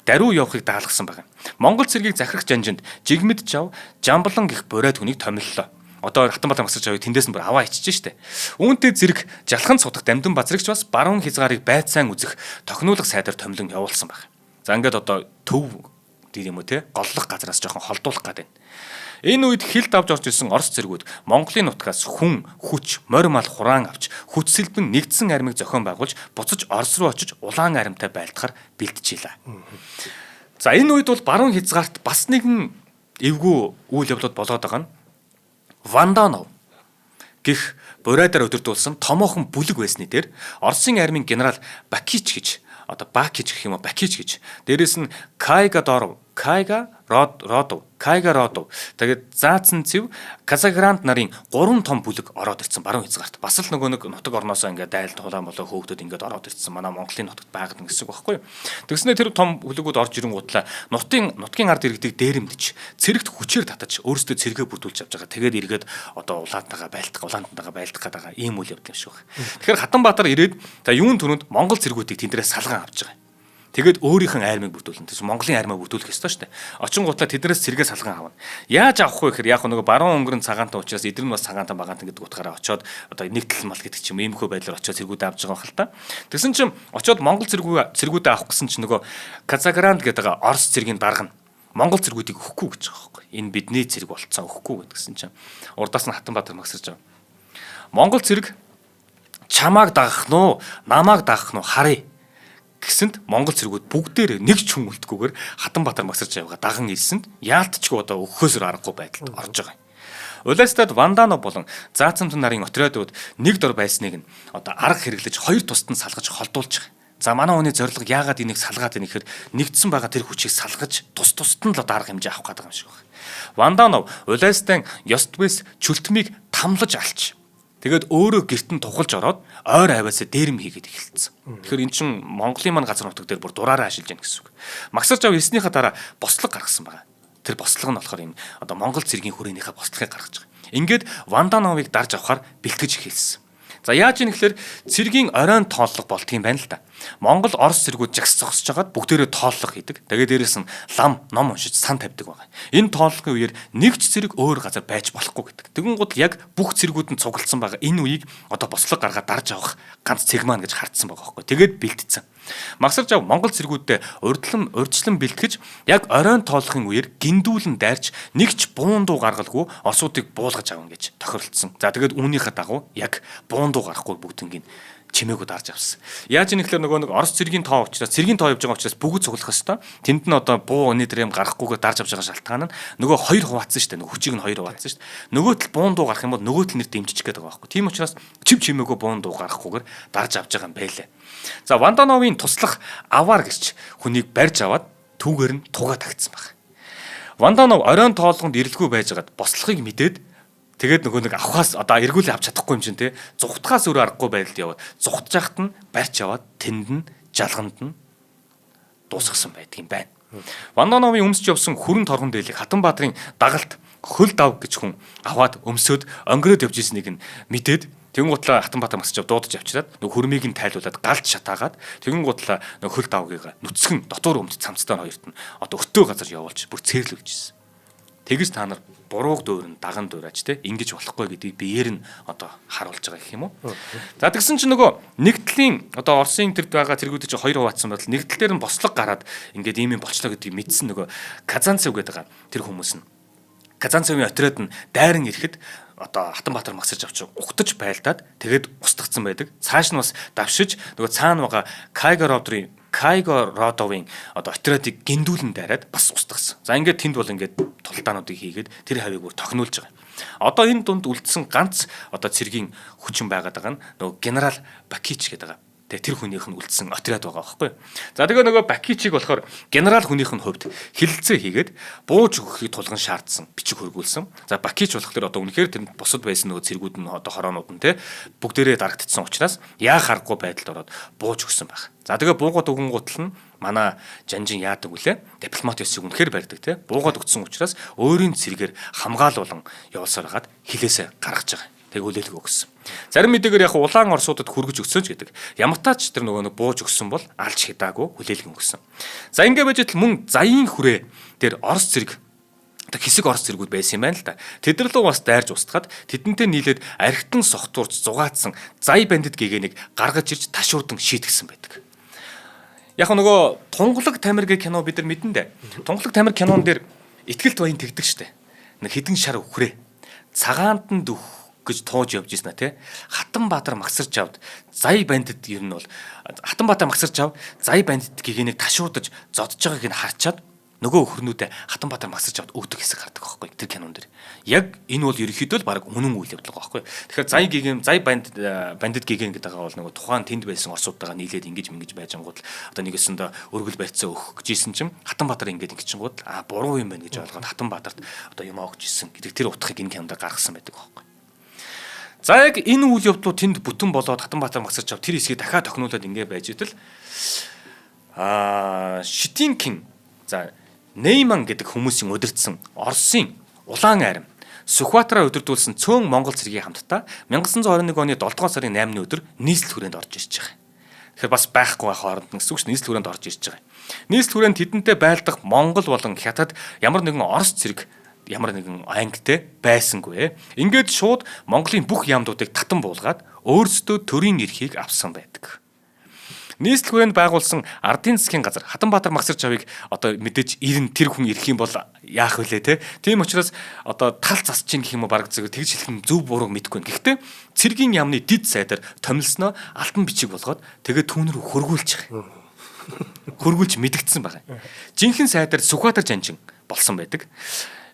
даруй явахыг даалгасан байна. Монгол цэргийг захирах жанжинд Жигмэд жав, Жамблан гэх бурайд хүнийг томиллоо. Одоо Хатанбаатар Магсаржавыг тэндээс нь бүр аваа ичж штэ. Үүнтэй зэрэг Жалхан цутах Дамдын Базрагч бас баруун хязгаарыг байцаан үзэх тохинулах сайдаар томилон явуулсан байна. За ингээд одоо төв тийм юм уу те голлох газраас жоохон холдуулах гэдэг. Энэ үед хилд авч орж ирсэн Орос цэргүүд Монголын нутгаас хүн, хүч, морь мал хураан авч хүчсэлбэн нэгдсэн армийг зохион байгуулж буцаж Орос руу очиж улаан аримтай байлдахаар бэлтжийлээ. За энэ үед бол баруун хязгаарт бас нэгэн эвгүй үйл явдлууд болоод байгаа нь Ванданов гэх бурайдаар өдөрдүүлсэн томоохон бүлэг байсны дээр Оросын армийн генерал Бакич гэж одоо Бакич гэх юм уу Бакич гэж дээрэс нь Кайга Родов тэгээд заацсан цэв Казагранд нарын 3 том бүлэг ороод ирсэн баруун хязгаарт. Бас л нөгөө нэг нутаг орноосоо ингээд дайлд тулаан болоо хөөгдөд ингээд ороод ирсэн манай Монголын нутагт байгаад гэсэн үг байхгүй юу. Тэгснээр тэр том бүлэгүүд орж ирэнгуудлаа нутгийн ард иргэдийг дээрэмдэж цэрэгт хүчээр татаж өөрсдөө цэргээ бүрдүүлж авч байгаа. Тэгээд эргээд одоо улаантайгаа байлдах гэдэг ийм үйл явдал юм шиг байна. Тэгэхээр Хатанбаатар ирээд за юун түрүүнд Монгол цэргүүдийг тэндээс салган авч байгаа. Тэгээд өөрийнх нь армийг бүрдүүлнэ. Тэгээс Монголын армийг бүрдүүлэх ёстой шүү дээ. Очингуудлаа тэднээс цэргээ салган авна. Яаж авах вэ гэхээр яг нөгөө баруун өнгөрн цагаантай учраас эдгээр нь бас цагаантай багаантай гэдэг утгаараа очоод одоо нэг тал мал гэдэг ч юм иймхүү байдлаар очоод цэргүүдээ авч байгаа хэл та. Тэгсэн чинь очоод Монгол цэргүүдээ авах гэсэн чинь нөгөө Казагранд гэдэг Орос цэргийн дарга нь Монгол цэргүүдийг өгөхгүй гэж байгаа байхгүй. Энэ бидний цэрэг болцсон өгөхгүй гэдгсэн чинь урдаас нь Хатанбаатар Магсаржав. Монгол цэрэг чамааг дагах нь уу, намааг дагах нь уу харъя гэсэнд Монгол цэргүүд бүгдээр нэг ч хүн үлдэхгүйгээр Хатанбаатар Магсаржавга даган ирсэнд яалтчгүй одоо өгөхөөсөр аргагүй байдалд орж байгаа юм. Улаастад Ванданов болон Заацамтан нарын отрядууд нэг дор байсныг нь одоо арга хэрэглэж хоёр тусад нь салгаж холдуулж байгаа. За манай хүний зорилго яагаад энийг салгаад байна гэхээр нэгдсэн байгаа тэр хүчийг салгаж тусад нь л одоо арга хэмжээ авах гэдэг юм шиг байна. Ванданов Улаастан Ёстбэс чүлтмийг тамлаж алч тэгээд өөрөө гэртэн тухалж ороод ойр аваасаа дээрэм хийгээд эхэлсэн. Тэгэхээр эн чинь Монголын маань газар нутаг дээр бүр дураараа ашиглаж яах гэсэн үг. Магсаржав ирснийхаа дараа бослог гаргасан байгаа. Тэр бослого нь болохоор юм одоо Монгол цэргийн хүрээнийхээ бослогыг гаргаж байгаа. Ингээд Вандановыг дарж авахар бэлтгэж эхэлсэн. За яаж ийм гэхээр цэргийн оройн тооллого бол тийм байна л да. Монгол Орос цэргүүд жагс зогсож хагаад бүгдээрээ тооллого хийдэг. Тэгээд дээрэс нь лам ном уншиж сан тавьдаг байгаа. Энэ тооллогын үеэр нэг ч цэрэг өөр газар байж болохгүй гэдэг. Тэгэн гол яг бүх цэргүүд нь цуглдсан байгаа. Энэ үеийг одоо бослого гаргаад дарж авах ганц цэг маань гэж хардсан байгаа байхгүй. Тэгээд бэлтцсэн. Магсаржав Монгол цэргүүдтэй урьдчилан бэлтгэж яг оройн тооллохын үеэр гиндүүлэн дайрч нэг ч буун дуу гаргалгүй осуудыг буулгаж авна гэж тохиролцсон. За тэгээд үүнийхээ дагуу яг буун дуу гарахгүй бүгднийг чимээгүү дарж авсан. Яаж ийм гэхээр нөгөө нэг Орос цэргийн тоо учраас цэргийн тоо явж байгаа учраас бүгд цуглах хэвээр. Тэнд нь одоо буу өнөдрөм гарахгүйгээр дарж авч байгаа шалтгаан нь нөгөө хоёр хуваацсан шүү дээ. Нөгөө хүчийг нь хоёр хуваацсан шүү дээ. Нөгөө тал буун дуу гарах юм бол нөгөө тал нэр дэмжиж гээд байгаа байхгүй. Тийм учраас чимээгүү буун дуу гарахгүйгээр дарж авч байгаа юм байлээ. За Вандановын туслах аваар гэрч хүнийг барьж аваад түүгээр нь тугаа тагцсан байна. Ванданов оройн тоолгонд ирэлгүй байжгаад бослохыг мэдээд тэгээд нөгөө нэг авахаас одоо эргүүлээ авч чадахгүй юм чинь те зүхтгаас өөр аргагүй байдалд яваад зүхтж яхад нь барьж аваад тэнд нь жалганд нь дуусгасан байдаг юм байна. Вандановын өмсч явсан хүрэн торгон дээлийг Хатанбаатарын дагалт хөл дав гэж хүн аваад өмсөд өнгөрөөд явж ирснийг нь мэдээд тэгэн гутлаа Хатанбаатар масч дуудаж авчираад нөгөө хөрмийг нь тайлуулад галд шатаагаад тэгэн гутлаа нөгөө хөл давгийг нүцгэн дотор өмд цамцтай хоёрт нь одоо өтөө газар явуулж бүр цээрлүүлж ирсэн. Тэгэж та нар бурууг дуурн даган дуурайч те ингэж болохгүй гэдгийг биеэр нь одоо харуулж байгаа гэх юм уу. За тэгсэн чинь нөгөө нэгдлийн одоо Оросын тэрд байгаа тэргүүд чинь хоёр хуваацсан бодол нэгдэл дээр нь бослог гараад ингээд ийм юм болчлоо гэдгийг мэдсэн нөгөө Казанцев гэдэг тэр хүмүүс нь Казанцевын отряд нь дайран ирэхэд одоо Хатанбаатар магсарж авч угтаж байлдаад тэгээд устгацсан байдаг. Цааш нь бас давшиж нөгөө цаана байгаа Кайгородовын одоо отрядыг гиндүүлэн дайраад бас устгасан. За ингээд тэнд бол ингээд тулдаануудыг хийгээд тэр хавийг бүр тохинулж байгаа. Одоо энэ дунд үлдсэн ганц одоо цэргийн хүчин байгаад байгаа нь нөгөө генерал Бакич гэдэг байгаа. Тэгээ тэр хүнийх нь үлдсэн отряд байгаа байхгүй. За тэгээ нөгөө Бакичиг болохоор генерал хүнийх нь хувьд хилэлцээ хийгээд бууж өгөхийг тулган шаардсан бичиг хөргүүлсэн. За Бакич болохоор одоо үнэхээр тэр бусад байсан нөгөө цэргүүд нь одоо хороонууд нь те бүгдээрээ дарагдчихсан учраас яах аргагүй байдалд ороод бууж өгсөн баг. За тэгээ буугаад өгөн гутал нь манай Жанжин яадаг вүлээ? Дипломат ёсыг үнэхээр барьдаг те. Буугаад өгсөн учраас өөрийн цэргээр хамгаалуулан явуулсаар хагаад хилээсээ гаргаж байгаа. Тэг хүлээлт өгсөн. Зарим мэдээгээр яг улаан Оросуудад хүргэж өгсөн ч гэдэг. Ямартаач тэр нөгөө бууж өгсөн бол алж хидаагүй хүлээлт өгсөн. За ингэ байж тал мөн заяын хүрээ тэр Орос зэрэг одоо хэсэг Орос зэргүүд байсан юм байна л да. Тэд нар лөө бас дайрж устгаад тэдэнтэй нийлээд архитан согтуурч зугаацсан зай бандит гэгэнийг гаргаж ирж ташуурдан шийтгсэн байдаг. Яг нөгөө Тунгалаг Тамиргийн кино бид нар мэдэн дээ. Тунгалаг Тамир кинон дээр ихтгэлт баян тэгдэг штэ. Нэг хідэн шар өхрээ. Цагаанд нь дөх гэж тууж явж ийснэ тий. Хатанбаатар магсарч авд зай бандит ер нь бол Хатанбаатар магсарч ав зай бандит гэгэнийг ташуурдаж зодж байгааг нь харчаад нөгөө өхрнүүдээ Хатанбаатар магсарч авд өгдөг хэсэг гардаг байхгүй тэр кинон дэр. Яг энэ бол ерөнхийдөө л баг үнэн үйл явдал байгаа байхгүй. Тэгэхээр зай бандит гэгэн гэдэг байгаа бол нөгөө тухайн тэнд байсан орсуудтайгаа нийлээд ингэж ингэж байжангууд одоо нэгэсэндээ өргөл барьцаа өгөх гэжсэн чинь Хатанбаатар ингэж гिचингууд буруу юм байна гэж ойлгоод Хатанбаатарт одоо юм өгч ирсэн гэдэг тэр утгыг энэ кинонд гаргасан байдаг байхгүй. За яг энэ үйл явдлууд тэнд бүтэн болоод Хатанбаатар магсарч ав тэр хэсгийг дахиад тохинулаад ингэ байж идэл Шитинкин за Нейман гэдэг хүмүүсийн удирдсан Оросын улаан арим Сүхбаатараа удирдуулсан цөөн Монгол цэргийн хамтдаа 1921 оны 7 дугаар сарын 8-ны өдөр нийслэл хүрээнд орж ирж байгаа. Тэгэхээр бас байхгүй байх хооронд нь сүгч нийслэл хүрээнд орж ирж байгаа. Нийслэл хүрээнд тэдэнтэй байлдах Монгол болон Хятад ямар нэгэн Орос цэрэг ямар нэгэн ангитай байсангүй. Ингээд шууд Монголын бүх яамдуудыг татан буулгаад өөрсдөө төрийн эрхийг авсан байдаг. Нийслэл хүрээнд байгуулсан ардын засгийн газар Хатанбаатар магсарч авыг одоо мэдээж ирэн тэр хүн ирэх юм бол яах вүлээ те. Тийм учраас одоо тал засч ин гэх юм уу баг зөв тэгж хэлэх нь зөв буруу мэдэхгүй. Гэхдээ цэргийн яамны дид сайдар томилсноо алтан бичиг болгоод тэгээд түүнэр хөргүүлж байгаа. Хөргүүлж мэдгдсэн байгаа. Жинхэнэ сайдар Сүхбаатар Жанжин болсон байдаг.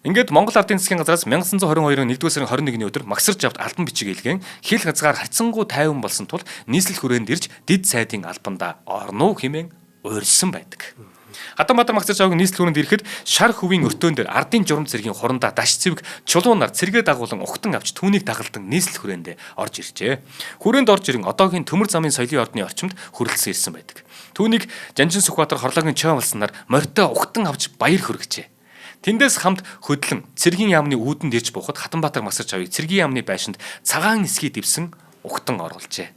Ингээд Монгол Ардын засгийн газраас 1922 оны 1-р сарын 21-ний өдөр магсарч авт альбан бичиг илгээн хил хязгаар харьцангуй тайван болсон тул нийслэл хүрээнд ирж дид сайдын албандаа орно хэмээн уурьсан байдаг. Хатанбаатар магсарч авгийн нийслэл хүрээнд ирэхэд шар хөвийн өртөөн дээр ардын журам цэргийн хурандаа даш цэвэг чулуунаар цэргээ дагуулan ухтан авч түүнийг дагалдан нийслэл хүрээндээ орж иржээ. Хүрээнд орж ирэн одоогийн төмөр замын соёлын ордны орчимд хүрэлцэн ирсэн байдаг. Түүнийг Жанжин Сүхбаатар хорлоогийн чой болсноор морьтой ухтан авч баяр хүргэжээ. Тэндээс хамт хөдлөн цэргийн яамны үүдэнд ирж буухад Хатанбаатар магсарч авыг цэргийн яамны байшинд цагаан эсгий дэвсэн ухтан оруулжээ.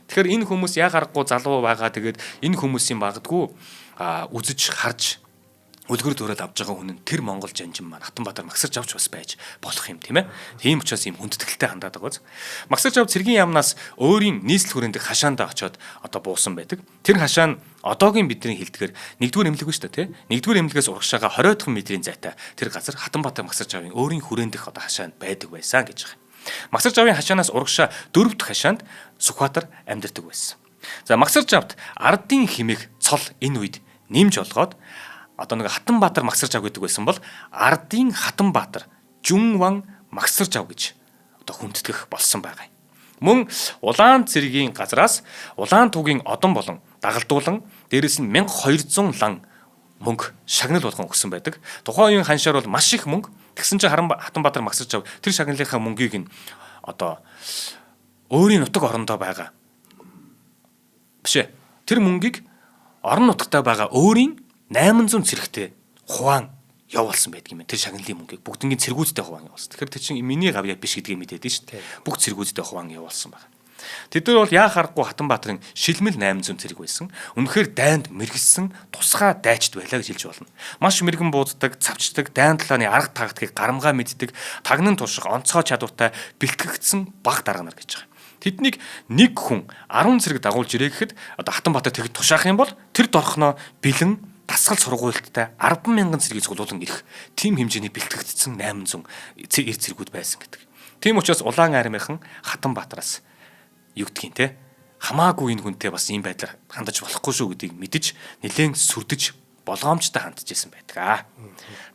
Тэгэхээр энэ хүмүүс яг аргагүй залуу байгаа. Тэгээд энэ хүмүүсийн багдгүй үзэж харж үлгэр дуурайл авж байгаа хүн нь тэр Монгол Жанжин маань Хатанбаатар магсарч авч бас байж болох юм тийм ээ. Тийм учраас ийм хүндэтгэлтэй хандаад байгаа. Магсарч ав цэргийн яамнаас өөрийн нийслэл хүрээнд хашаандаа очиод одоо буусан байдаг. Тэр хашаа нь одоогийн бидний хэлдгээр 1-р эмнэлэг шүү дээ тий. 1-р эмнэлгээс урагшаага 20 метрийн зайтай тэр газар Хатанбаатар магсарч авын өөрийн хүрээн дэх одоо хашаанд байдаг байсан гэж байгаа. Магсарч авын хашаанаас урагшаа 4 дахь хашаанд Сүхбаатар амьдардаг байсан. За магсарч авт ардын химээх цол энэ үед нэмж олгоод одоо нэг Хатанбаатар магсарч ав гэдэг байсан бол ардын Хатанбаатар Жүнван магсарч ав гэж одоо хүндэтгэх болсон байгаа. Мөн улаан цэргийн газраас улаан тугийн одон болон дагалдуулан дээрэс нь 1200 лан мөнгө шагнал болгон өгсөн байдаг. Тухайн үеийн ханшаар бол маш их мөнгө. Тэгсэн чинь Хатанбаатар магсарч ав тэр шагналынхаа мөнгийг нь одоо өөрийн нутаг орондоо байгаа. Бишээ. Тэр мөнгийг орон нутагтаа байгаа өөрийн 800 цэрэгтэй хуваан явуулсан байдаг юм. Тэр шагналын мөнгийг бүгднгийн цэргүүдтэй хуваан явуулсан. Тэгэхээр тэр чинь миний гавьяа биш гэдгийг мэдээд шүү дээ. Бүх цэргүүдтэй хуваан явуулсан байна. Тэд нар бол яа харахгүй Хатанбаатарын шилмэл 800 цэрэг байсан. Үнэхээр дайнд мэрэгсэн тусгай дайчд байлаа гэж хэлж болно. Маш мэрэгэн бууддаг, цавчдаг, дайн талааны арга тагтгийг гарамгаа мэддэг, тагнан турших онцгой чадвартай бэлтгэгдсэн баг дарга нар гэж байгаа. Тэднийг нэг хүн 10 цэрэг дагуулж ирээ гэхэд одоо Хатанбаатар тэгэд тушаах юм бол тэр дорхноо бэлэн дасгал сургуультай 10,000 цэргийг цуглуулan ирэх тийм хэмжээний бэлтгэгдсэн 800 эр цэргүүд байсан гэдэг. Тийм учраас улаан армийнхан Хатанбаатараас юу гэдгийг те хамаагүй энэ хүнтэй бас ийм байдлаар хандаж болохгүй шүү гэдгийг мэдэж нэлээд сүрдэж болгоомжтой хандж исэн байдаг.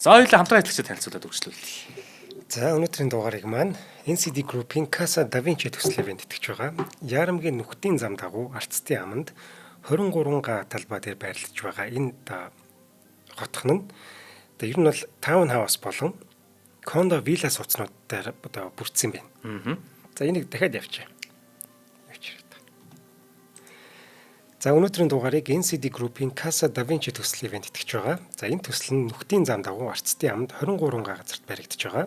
За хоёулаа хамтран ажиллагчид танилцуулаад үргэлжлүүлье. За өнөөдрийн дугаарыг маань NCD Group-ийн Casa Da Vinci төслөв итгэж байгаа. Яарамгийн нүхтийн зам дагуу Арцтын аманд 23 га талбай дээр байрлаж байгаа энэ хотхон нь ер нь бол таун хаус болон кондо вилла сууцнууд дээр одоо бүрдсэн байна. За энийг дахиад явчих. За өнөөдрийн дугаарыг NCD Group-ийн Casa Da Vinci төслийн ивент итгэж байгаа. За энэ төсөл нь нүхтийн зам дагуу Арцтын аманд 23 га газарт баригдаж байгаа.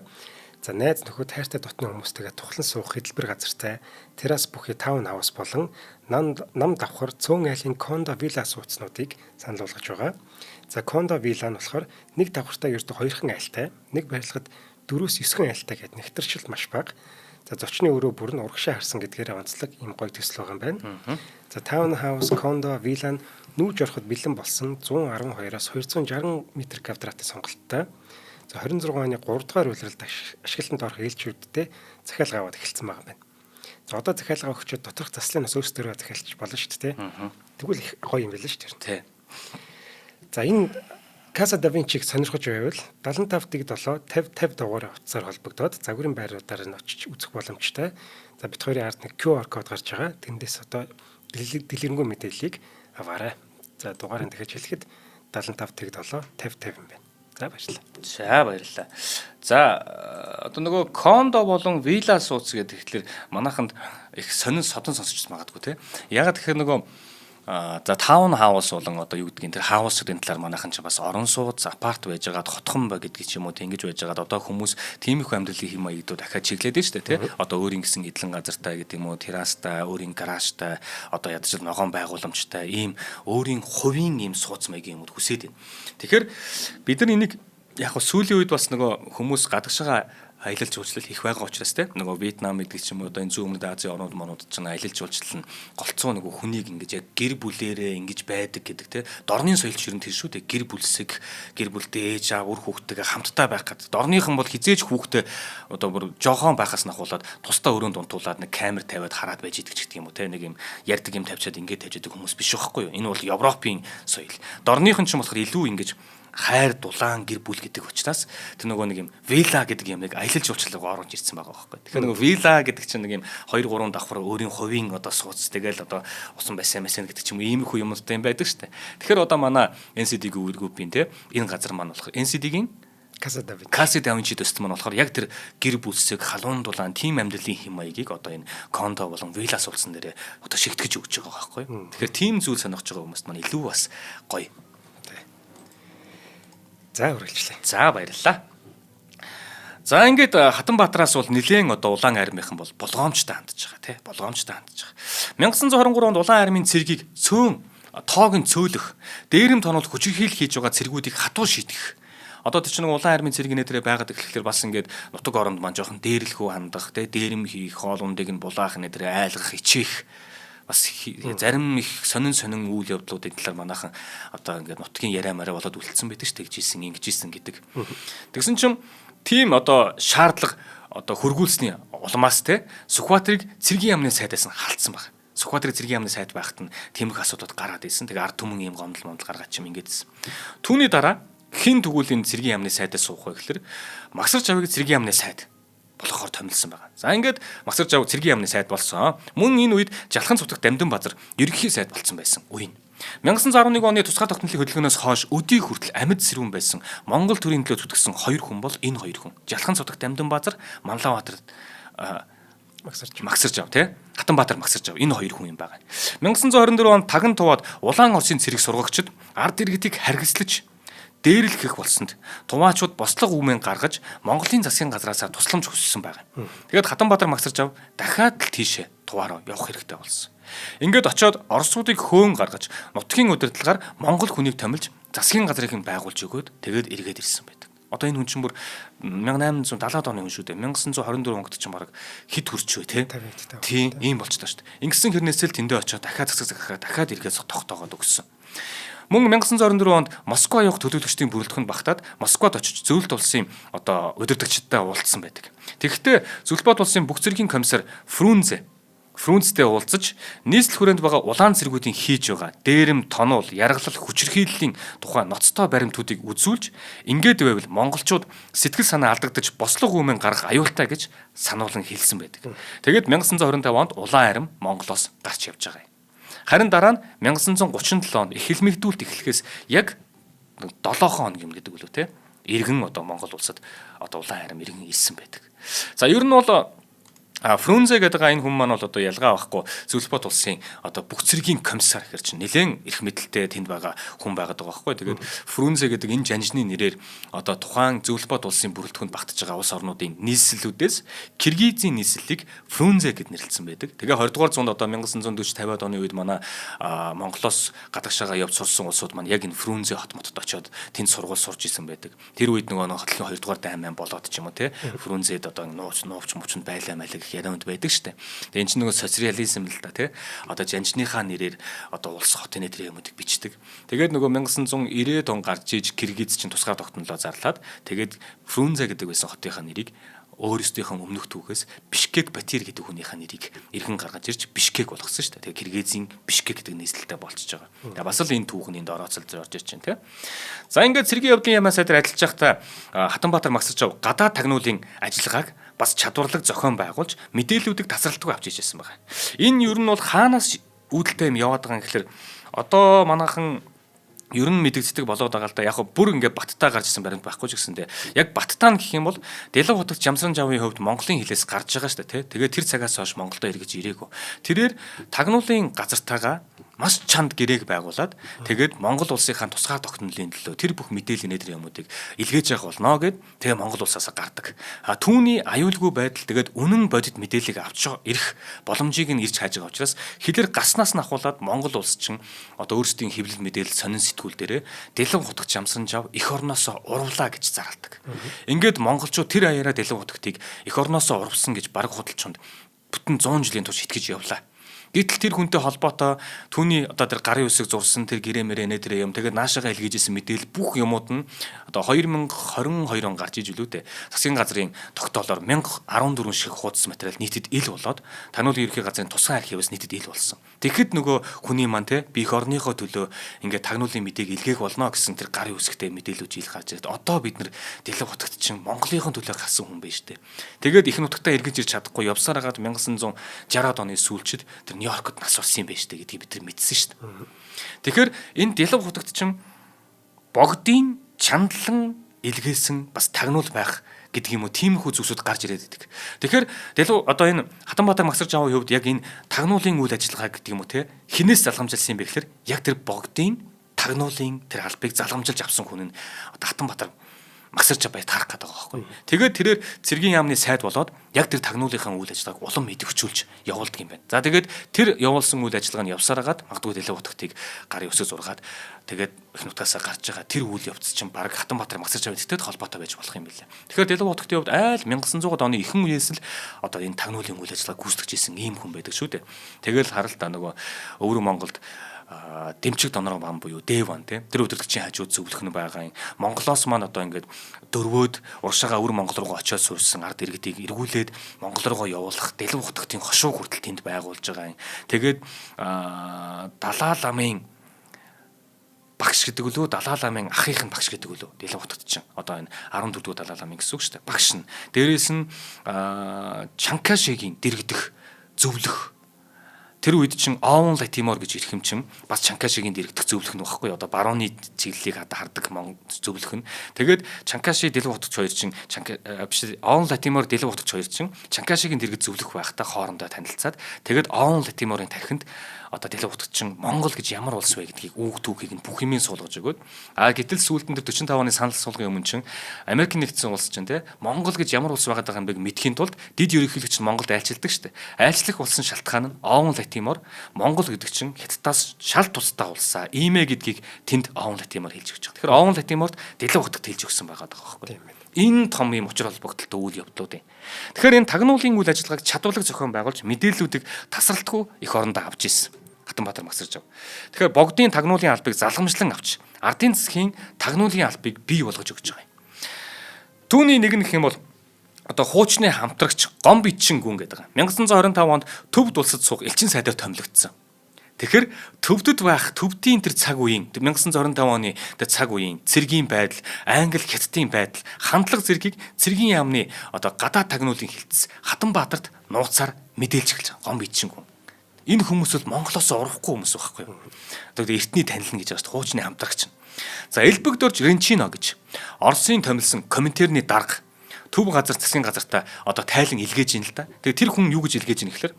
За найз нөхөд хайртай дотны хүмүүстэйгээ тухлан суух хөтөлбөр газартай террас бүхий таун хаус болон нам давхар цөөн айлын кондо вилла сууцнуудыг санал болгож байгаа. За кондо вилла нь болохоор нэг давхартай ердөө 2хан айлтай, нэг барилгад 4-9 айлтай гэдэг нэгтэршил маш бага. За зочны өрөө бүр нь урагшаа харсан гэдгээр онцлог юм гоё төсөл байгаа юм байна. За таун хаус, кондо, вилла нь нүүж ороход бэлэн болсон 112-аас 260 м2-ийн сонголттой. За 26 оны 3 дугаар үйлрэлд ашиглалтанд орох ээлжүүдтэй захиалга аваад эхэлсэн байгаа байна. За одоо захиалга өгчөд доторх заслын бас өөрсдөө захиалж болно шүү дээ. Тэгвэл их гоё юм байл шүү дээ. За энэ Casa Da Vinci-г сонирхож байвал 75-7 50-50 дугаараа утсаар холбогдоод загварын байруудаар нь очиж үзэх боломжтой. За бид хоёрын ард нэг QR код гарч байгаа. Тэндээс одоо дэлгэрэнгүй мэдээллийг аваарай. За дугаарыг дахиж хэлэхэд 75-7 50-50 юм байна. За баярлалаа. За баярлалаа. За одоо нөгөө кондо болон вилла сууц гэдэг ихлээр манайханд их сонин содон сонсч магадгүй те. Ягаад гэхээр нөгөө за таун хаус болон одоо юу гэдгийг тэр хаусуудын талаар манайхан ч бас орон сууц апарт байж байгаад хотхон ба гэдгийг ч юм уу ингэж байж байгаад одоо хүмүүс тийм их амьдралын хэм маягдуу дахиад чиглээд байна шүү дээ тий. Одоо өөрийн гэсэн эдлэн газартай гэдэг юм уу террастай, өөрийн гаражтай, одоо ядаж ногоон байгууламжтай ийм өөрийн хувийн ийм сууц маягийн юмуд хүсээд байна. Тэгэхээр бид нар энийг яг хөө сүүлийн үед бас нөгөө хүмүүс гадагшаа аялал жуулчлал хийх байгаа учраас те нөгөө Вьетнам гэдэг ч юм уу одоо энэ зүүн өмнөд Азийн орнууд манууд ч аялал жуулчлал нь голцоо нөгөө хүнийг ингэж яг гэр бүлээрээ ингэж байдаг гэдэг те дорны соёл ширэн тэр шүү дээ гэр бүлсэг гэр бүлтэй ээж аав үр хүүхдтэйгээ хамтдаа байх гэдэг. Дорныхан бол хизээж хүүхдээ одоо бүр жоохон байхаас нахуулаад тусдаа өрөөнд унтуулад нэг камер тавиад хараад байж идэг ч гэдэг юм уу те нэг юм ярьдаг юм тавьчаад ингэж тавьж идэг хүмүүс биш байхгүй юу. Энэ бол Европын соёл. Дорныхан ч юм болохоор илүү ингэж хайр дулаан гэр бүл гэдэг учраас тэр нөгөө нэг юм вилла гэдэг юм нэг аялал жуулчлалыг оруулж ирсэн байгаа байхгүй. Тэгэхээр нөгөө вилла гэдэг чинь нэг юм 2-3 давхар өөрийн хувийн одоо сууц тэгэл одоо усан бассейн гэдэг ч юм уу иймэрхүү юмнуудтай юм байдаг шүү дээ. Тэгэхээр одоо манай NCD Group-ийн те энэ газар маань болох NCD-гийн Casa Da Vinci төсөл маань болохоор яг тэр гэр бүлсэг халуун дулаан тим амьдралын хэм маягийг одоо энэ кондо болон вилла суулсан дээрээ одоо шигтгэж өгч байгаа байхгүй. Тэгэхээр тим зүйл сонирхож байгаа хүмүүс маань илүү бас гоё. За үргэлжлэе. За баярлалаа. За ингээд Хатанбаатараас бол нэлээд одоо улаан армийнхан бол болгоомжтой хандж байгаа тий. Болгоомжтой хандж байгаа. 1923 онд улаан армийн цэргийг цөөн тоог нь цөөлөх, дээрэм тонол хүчирхийлэл хийж байгаа цэргүүдийг хатуу шийтгэх. Одоо тэр чинь улаан армийн цэргийн нэтэрэ байгаад эхлэхээр бас ингээд нутаг оронд маань жоохон дээрлэхүү хандах тий, дээрэм хийх, хоолундыг нь булаах нэтэрэ айлгах, хичээх бас зарим их сонин үйл явдлуудын талаар манайхан одоо ингээд нутгийн яриа мараа болоод үлдсэн байдаг ш тэгжсэн ингэжсэн гэдэг. Тэгсэн чинь тийм одоо шаардлага одоо хөргүүлсний улмаас те Сүхбаатарыг цэргийн яамны сайдаас нь халтсан баг. Сүхбаатарын цэргийн яамны сайд байхад нь тиймэрхүү асуудууд гараад ирсэн. Тэгээ ард түмэн ийм гомдол гаргаад чим ингэдсэн. Түүний дараа хин тэгвэл энэ цэргийн яамны сайдаас суух вэ гэхээр Магсар Жавыг цэргийн яамны сайд болохоор томилсон байгаа. За ингээд Магсар Жав цэргийн яамны сайд болсон. Мөн энэ үед Жалхан цутгах Дамдын Базар ерөнхий сайд болсон байсан үе. 1911 оны тусгай тогтнолын хөдөлгөөнөөс хойш өдий хүртэл амьд сэрүүн байсан Монгол төрийн төлөө зүтгэсэн хоёр хүн бол энэ хоёр хүн. Жалхан цутгах Дамдын Базар, Манлавбаатар Магсар Жав тий Хатанбаатар Магсар Жав энэ хоёр хүн юм байгаа. 1924 онд Таган туваад Улаан Орсын цэрэг сургагчид ард иргэдийг харгислаж дээрлэх болсонд туваачууд бослого үмэн гаргаж Монголын засгийн газраас тусламж хүссэн байгаа. Тэгээд Хатанбаатар Магсаржав дахиад л тийшээ туваараа явах хэрэгтэй болсон. Ингээд очиод Оросуудыг хөөн гаргаж нутгийн удирдлагаар Монгол хүнийг томилж засгийн газрыг нь байгуулж өгөөд тэгээд эргээд ирсэн байдаг. Одоо энэ хүн чинь бүр 1870-аад оны хүн шүү дээ. 1924 онд чинь бараг хэд хүрч вэ те? Тийм ийм болчихлоо шүү дээ. Ингэсэн хэрнээсээ л тэндээ очиод дахиад дахиад эргээд тогтоогоод өгсөн. Мөн 1924 онд Москва явах төлөөлөгчдийн бүрэлдэхүүнд багтаад Москвад очиж Зөвлөлт улсын одоо удирдагчдтай уулзсан байдаг. Тэгэхдээ Зөвлөлт улсын бүх зэргийн комиссар Фрунзтэй уулзаж нийслэл хүрээнд байгаа улаан цэргүүдийн хийж байгаа дээрэм, тонол, яргалал, хүчирхийллийн тухай ноцтой баримтуудыг үзүүлж ингээд байвал монголчууд сэтгэл санаа алдагдаж бослого үмэн гарах аюултай гэж сануулan хэлсэн байдаг. Тэгээд 1925 онд улаан арим Монголоос гарч явж байгаа юм. Харин дараа нь 1937 онд их хэлмэгдүүлэлт эхлэхээс яг 7 хоног юм гэдэг үлээ те. Иргэн одоо Монгол улсад одоо улаан арим иргэн илсэн байдаг. За ер нь бол Фрунзе гэдэг энэ хүн маань бол одоо ялгаа авахгүй Зөвлөлт улсын одоо бүх зэргийн комиссар гэхэр чинь нэлээд их мэдлэлтэй тэнд байгаа хүн байгаад байгаа байхгүй. Тэгээд Фрунзе гэдэг энэ жанжны нэрээр одоо тухайн Зөвлөлт улсын бүрэлдэхүүнд багтаж байгаа улс орнуудын нийслэлүүдээс Киргизийн нийслэлийг Фрунзе гэд нэрлэлсэн байдаг. Тэгээ 20 дугаар зуунд одоо 1940-50-аад оны үед манай Монголоос гадагшаага явж сурсан улсууд маань яг энэ Фрунзе хот мотод очиод тэнд сургууль сурж исэн байдаг. Тэр үед нөгөө хотлын 2 дугаар дайн маань болоод ч юм уу те. Фрунзед одоо нууц муучнд байлаа малаа ярианд байдаг штэ. Тэгээ эн чинь нөгөө социализм л да тий. Одоо жанжныхаа нэрээр одоо улс хотын нэрийг юмудыг бичдэг. Тэгээд нөгөө 1990-ад он гарч иж Киргиз чинь тусгай тогтнолоо зарлаад тэгээд Фрунзе гэдэг байсан хотынхаа нэрийг өөрсдийнхөө өмнөх түүхээс Бишкек Батир гэдэг хүнийхээ нэрийг эргэн гаргаж ирж Бишкек болгосон шүү дээ. Тэгээ Киргизийн Бишкек гэдэг нийслэлтэй болчихж байгаа. Тэгээ бас л энэ түүхний дорооцолж орж ирж байна тий. За ингээд цэргийн явдлын ямаа сайдаар ажиллаж байхдаа Хатанбаатар Магсаржав гадаад тагнуулын ажиллагааг бас чадварлаг зохион байгуулж мэдээллүүдийг тасралтгүй авч ижсэн байгаа. Энэ ер нь бол хаанаас үүдэлтэй юм яваад байгаа юм гэхээр одоо манайхан ер нь мэдэгддэг болоод байгаа л да. Яг бүр ингээд Баттаа гарч ирсэн баримт байхгүй ч гэсэндээ яг Баттаа гэх юм бол Дэлэг хотод Жамсран Жавын хувьд Монголын хилээс гарч байгаа шүү дээ тий. Тэгээ тэр цагаас хойш Монголдо эргэж ирээгүй. Тэрээр тагнуулын газартаагаа маш чанд гэрээг байгуулад тэгээд Монгол улсынхаа тусгай тогтнолын төлөө тэр бүх мэдээлэл нэтер юмуудыг илгээж явах болно гэд тэгээ Монгол улсаас гардаг. Түүний аюулгүй байдал тэгээд үнэн бодит мэдээллийг авч ирэх боломжийг нь ирж хайж байгаа учраас хилэр гаснаас нь ахуулаад Монгол улс чинь одоо өөрсдийн хэвлэл мэдээлэл сонин сэтгүүл дээрээ Дэлэг хотод Жамсран Жав эх орноосоо урвлаа гэж зарладаг. Ингээд монголчууд тэр аяараа Дэлэг хотыг эх орноосоо урвсан гэж бараг худалчунд бүтэн 100 жилийн турш итгэж явлаа. Гэтэл тэр хүнтэй холбоотой түүний одоо тэр гарын үсэг зурсан тэр гэрэмэрэ нэ тэр юм тэгээд наашаага илгээжсэн мэдээлэл бүх юмуд нь одоо 2022 он гарч иж үлээ дээ. Засгийн газрын тогтоолоор 1014 шиг хуудас материал нийтэд ил болоод таниулын ерхий газрын тусгай архивээс нийтэд ил болсон. Тэгэхэд нөгөө хүний маань те би их орныхоо төлөө ингээд тагнуулын мэдээг илгээх болно гэсэн тэр гарын үсэгтэй мэдээлэлж ил гарч ирээд одоо бид нар Дэлэг хотод чинь Монголынхон төлөө гарсан хүн байж тээ. Тэгээд их нутагтаа эргэж ирж чадахгүй явсаар хагаад 1960-аад оны сүүлчид тэр Нью-Йоркод нас орсон юм байна штэ гэдгийг бид нар мэдсэн штэ. Тэгэхээр энэ Дэлэг хотод чинь богдын чандлан илгээсэн бас тагнуул байх гэдэг юм уу тиймэрхүү зүйлсүүд гарч ирээд байдаг. Тэгэхээр Дэлэг одоо энэ Хатанбаатар Магсаржавын хувьд яг энэ тагнуулын үйл ажиллагаа гэдэг юм уу те хинээс залгамжилсан юм бэ гэхээр яг тэр богдын тагнуулын тэр албыг залгамжилж авсан хүн нь одоо Хатанбаатар Магсаржав бай таарах гэдэг байгаа байхгүй. Тэгээд тэрээр цэргийн яамны сайд болоод яг тэр тагнуулынхаа үйл ажиллагааг улам идэвхжүүлж явуулдаг юм байна. За тэгээд тэр явуулсан үйл ажиллагаа нь явсаар хагаад магадгүй Дэлэг хотыг гарын өсөж зургаад тэгээд их нутгаасаа гарч байгаа тэр үйл явц чинь баг Хатанбаатар Магсаржав эдтэй холбоотой байж болох юм билээ. Тэгэхээр Дэлэг хотын хувьд айл 1900-аад оны ихэнх үеэс л одоо энэ тагнуулын үйл ажиллагааг гүйцэтгэж исэн ийм хүн байдаг шүү дээ. Тэгэл харалтаа нөгөө өвөр Монголд дэмчиг донороо бам буюу Дэван тийм тэр өдөртөгчийн хажууд зөвлөх нь байгаа юм. Монголоос маань одоо ингээд дөрвөөд уршаага өвөр Монгол руу очиод суурьсан ард иргэдийг эргүүлээд Монгол руу явуулах Дэлэг хотын хошуу хүртэл тэнд байгуулж байгаа юм. Тэгээд Далай ламын багш гэдэг үлөө Далай ламын ахын багш гэдэг үлөө Дэлэг хотод чинь одоо энэ 14 дэх Далай ламын гэсэн үг шүү дээ. Багш нь дээрээс нь Чанкашигийн дэргэдэх зөвлөх тэр үед чинь Оон Латимор гэж ирэх юм чинь бас Чанкашигийн дэрэгдэх зөвлөх нь багхгүй одоо барууны чиглэлийг хардаг зөвлөх нь. Тэгээд Чанкаши Дэлэг хотч хоёр чинь Оон Латимор Дэлэг хотч хоёр чинь Чанкашигийн дэргэд зөвлөх байхдаа хоорондоо танилцаад тэгээд Оон Латиморын тархинд одоо дэлхийн утгачин Монгол гэж ямар улс вэ гэдгийг үг түүхийг нь бүх юмын суулгаж өгөөд гэтэл сүүлдэн дээр 45 оны санал суулгын өмнө чинь Америк нэгдсэн улс чинь те Монгол гэж ямар улс байгаад байгаа юм бэ мэдхийн тулд дид ерөнхийлөгч нь Монголд айлчилдаг шүү дээ. Айлчлах болсон шалтгаан нь Овон Латимор Монгол гэдэг чинь Хятадаас шал тусдаа улсаа иймэ гэдгийг тэнд Овон Латимор хэлж өгч байгаа. Тэгэхээр Овон Латиморт дэлхийн утгад хэлж өгсөн байгаа байхгүй. Энэ том юм учир холбогдолтой үйл явдлууд юм. Тэгэхээр энэ тагнуулын үйл ажиллагааг чадварлаг зохион байгуулж мэдээллүүдийг тасралтгүй эх орондоо авч ирсэн. Хатанбаатар Масаржав. Тэгэхээр богдын тагнуулын албыг залгамжлан авч ардын засгийн тагнуулын албыг бий болгож өгч байгаа юм. Түүний нэг нь гэх юм бол одоо хуучны хамтрагч Гомбичин гүн гэдэг. 1925 онд Төвд улсад суух элчин сайдаар томилогдсон. Тэгэхээр төвдөд байх төвдийн тэр цаг үеийн 1925 оны тэр цаг үеийн цэргийн байдал, Англи Хятадын байдал, хандлага зэргийг цэргийн яамны одоо гадаад тагнуулын хилцс Хатанбаатарт нууцаар мэдээлж эхэлж байгаа. Гомбичин гүн. Энэ хүмүүс бол Монголоос урахгүй хүмүүс байхгүй юу? Одоо эртний танилна гэж байгаа шүү дээ. Хуучны хамтрагч. За Элбэгдорж Ренчино гэж Оросын томилсон Коминтерны дарга төв газар засгийн газартаа одоо тайлан илгээж ийн л да. Тэгээ тэр хүн юу гэж илгээж ийн гэхээр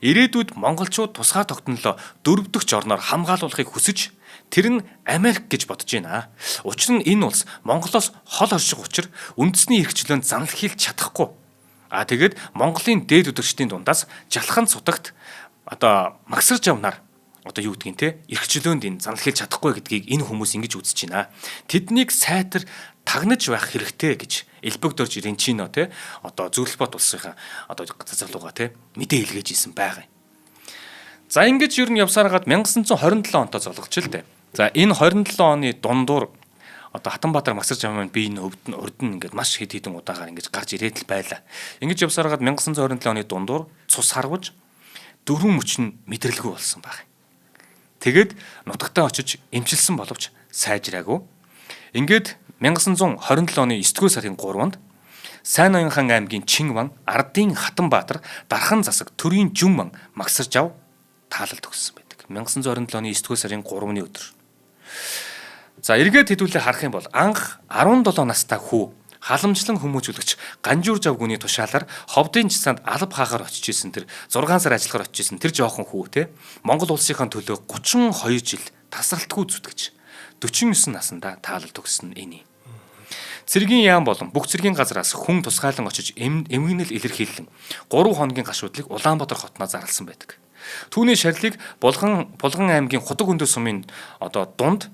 ирээдүйд монголчууд тусгай тогтнолоо дөрөвдөгч орноор хамгаалуулахыг хүсэж тэр нь Америк гэж бодож байна. Учир нь энэ улс Монголоос хол орших учир үндэсний эрхчлөөнд занал хийлж чадахгүй. Тэгээд Монголын дээд өдөрчдийн дундаас Жалхан цутагт одоо магсарж авнаар одоо юу гэдгийг те эрхчлөөнд энэ занал хийлж чадахгүй гэдгийг энэ хүмүүс ингэж үзэж байна. Тэднийг сайтар тагнаж байх хэрэгтэй гэж Элбэгдорж Ренчино те одоо зөвлөлбот улсынхаа одоо цацгалууга те мэдээ илгээж исэн байгаа юм. За ингэж ер нь явсараад 1927 онтой золгож л дээ. За энэ 27 оны дундуур одоо Хатанбаатар Масаржав маань би энэ урд нь ингээд маш хэд хэдэн удаагаар ингэж гарч ирээд л байлаа. Ингэж явсараад 1927 оны дундуур цус харваж дөрвөн мөчн мэдрэлгүй болсон баг. Тэгээд нутагтаа очиж эмчилсэн боловч сайжраагүй. Ингээд 1927 оны 9-р сарын 3-нд Сайн Оюнхан аймгийн Чинван, Ардын Хатанбаатар, Дархан засаг, Төрийн Жүмман, Магсаржав таалал төгссөн байдаг. 1927 оны 9-р сарын 3-ны өдөр. За эргээд хэдүүлээ харах юм бол анх 17 настай хүү халамжлан хүмүүжүүлэгч Ганжууржав гүний тушаалаар Ховдын чисанд алба хаагаар очиж исэн тэр 6 сар ажиллахаар очиж исэн тэр жоохон хүү те Монгол улсынхаа төлөө 32 жил тасралтгүй зүтгэж 49 наснда таалал төгссөн энэ. Цэргийн яам болон бүх цэргийн газраас хүн тусгайлан очиж эмгэнэл илэрхийлэн 3 хоногийн гашуудлыг Улаанбаатар хотноо зарласан байдаг. Түүний шарилыг Булган аймгийн Хотог өндөр сумын одоо дунд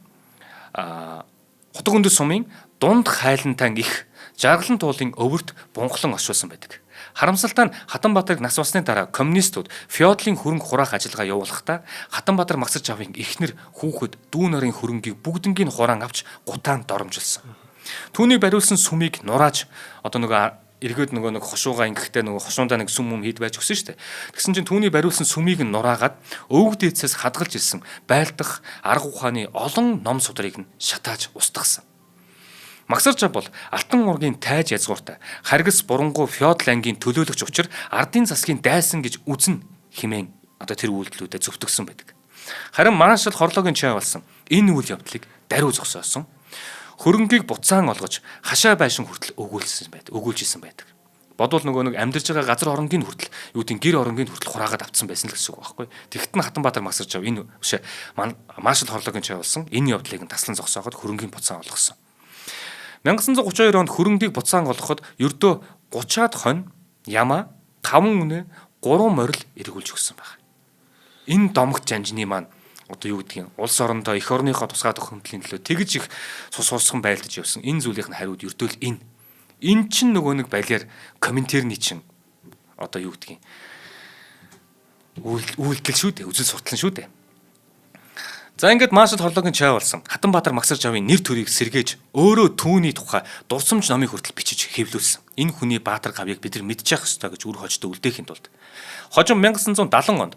Хотог өндөр сумын дунд хайлантан их Жаргалан туулын өвөрт бунхлан оршуулсан байдаг. Харамсалтай нь Хатанбаатарыг нас басны дараа коммунистууд феодлын хөрөнгө хураах ажиллагаа явуулахдаа Хатанбаатар Масаржавын эхнэр хүүхэд дүү нарын хөрөнгийг бүгднийг хураан авч гутаанд доромжилсан. Түүнийг бариулсан сүмийг нурааж одоо эргээд нэг хошуугаа ингэхдээ хошуундаа нэг сүм хийд байж өгсөн шүү дээ. Тэгсэн чинь түүний бариулсан сүмийг нь нураагаад өвөг дээдсээс хадгалж ирсэн байлдах арга ухааны олон ном судрыг нь шатааж устгасан. Магсаржав бол Алтан ургийн тайж язгууртай харгас бурангуй феодал ангийн төлөөлөгч учир ардын засгийн дайсан гэж үзэн химэн одоо тэр үйлдэлүүдэд зөвтгсөн байдаг. Харин Маршал Хорлоогийн чай болсон энэ үйл явдлыг даруй зогсоосон. Хөрөнгийг буцаан олгож хашаа байшин хүртэл өгүүлж исэн байдаг. Бодвол нэг амьдарж байгаа газар оронгийн хүртэл юу гэдэг гэр оронгийн хүртэл хураагаад авцсан байсан л гэсэн үг байхгүй. Тэгэхэд нь Хатанбаатар Масаржав энэ Маршал Хорлоогийн чай болсон энэ явдлыг нь таслан зогсоогоод хөрөнгийн буцаан олгосон. 1932 онд хөрөнгөийг буцаан олгоход ердөө 30-аад хонь яма 5 үнэ 3 морил эргүүлж өгсөн байна. Энэ домогт жанжны маань одоо юу гэдгийг улс орондоо эх орныхоо тусгай тохиомдлын төлөө тэгж их цус уусган байлдаж явсан энэ зүйлийн хариуд ердөө л энэ. Энэ чинь нөгөө нэг балиар комментэрний чинь одоо юу гэдгийг үйлдэл шүү дээ, үзэл сутлан шүү дээ. За ингээд Маршал Хорлоогийн чай болсон Хатанбаатар Масаржавын нэр төрийг сэргээж өөрөө түүний тухай дурсамж номыг хүртэл бичиж хэвлүүлсэн. Энэ хүний баатар гавьяг бид нар мэдчих ёстой гэж үр хожид үлдээхийн тулд хожим 1970 онд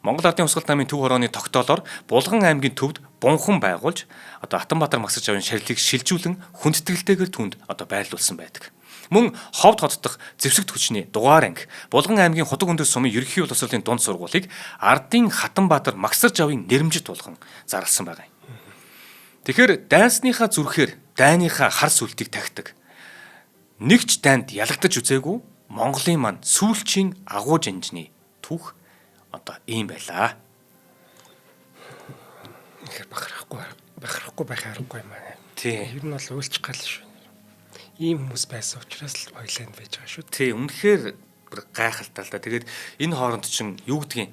Монгол Ардын Хувьсгалт намын төв хорооны тогтоолоор Булган аймгийн төвд бунхан байгуулж одоо Хатанбаатар Масаржавын шарилыг шилжүүлэн хүндэтгэлтэйгээр түнд одоо байрлуулсан байдаг. Мөн Ховд хот дахь зэвсэгт хүчний дугаар анги Булган аймгийн Хотог өндөр сумын ерөнхий боловсролын дунд сургуулийг Ардын Хатанбаатар Масаржавын нэрмжит болгон зарласан байгаа юм. Тэгэхээр дайсныхаа зүрхээр дайныхаа хар сүлтийг тахидаг. Нэгч дайнд ялагдаж үзээгүй Монголын маань сүүлчийн агуу жанжны түүх одоо ийм байлаа. Тэгэхээр бахарахгүй байх аргагүй юм аа. Тий. Ер нь бол уйлчих гал шүү. Ийм хүмүүс байсан учраас л ойланд байж байгаа шүү. Тий, үнэхээр бүр гайхалтай л да. Тэгээд энэ хооронд чинь юу гэдгийг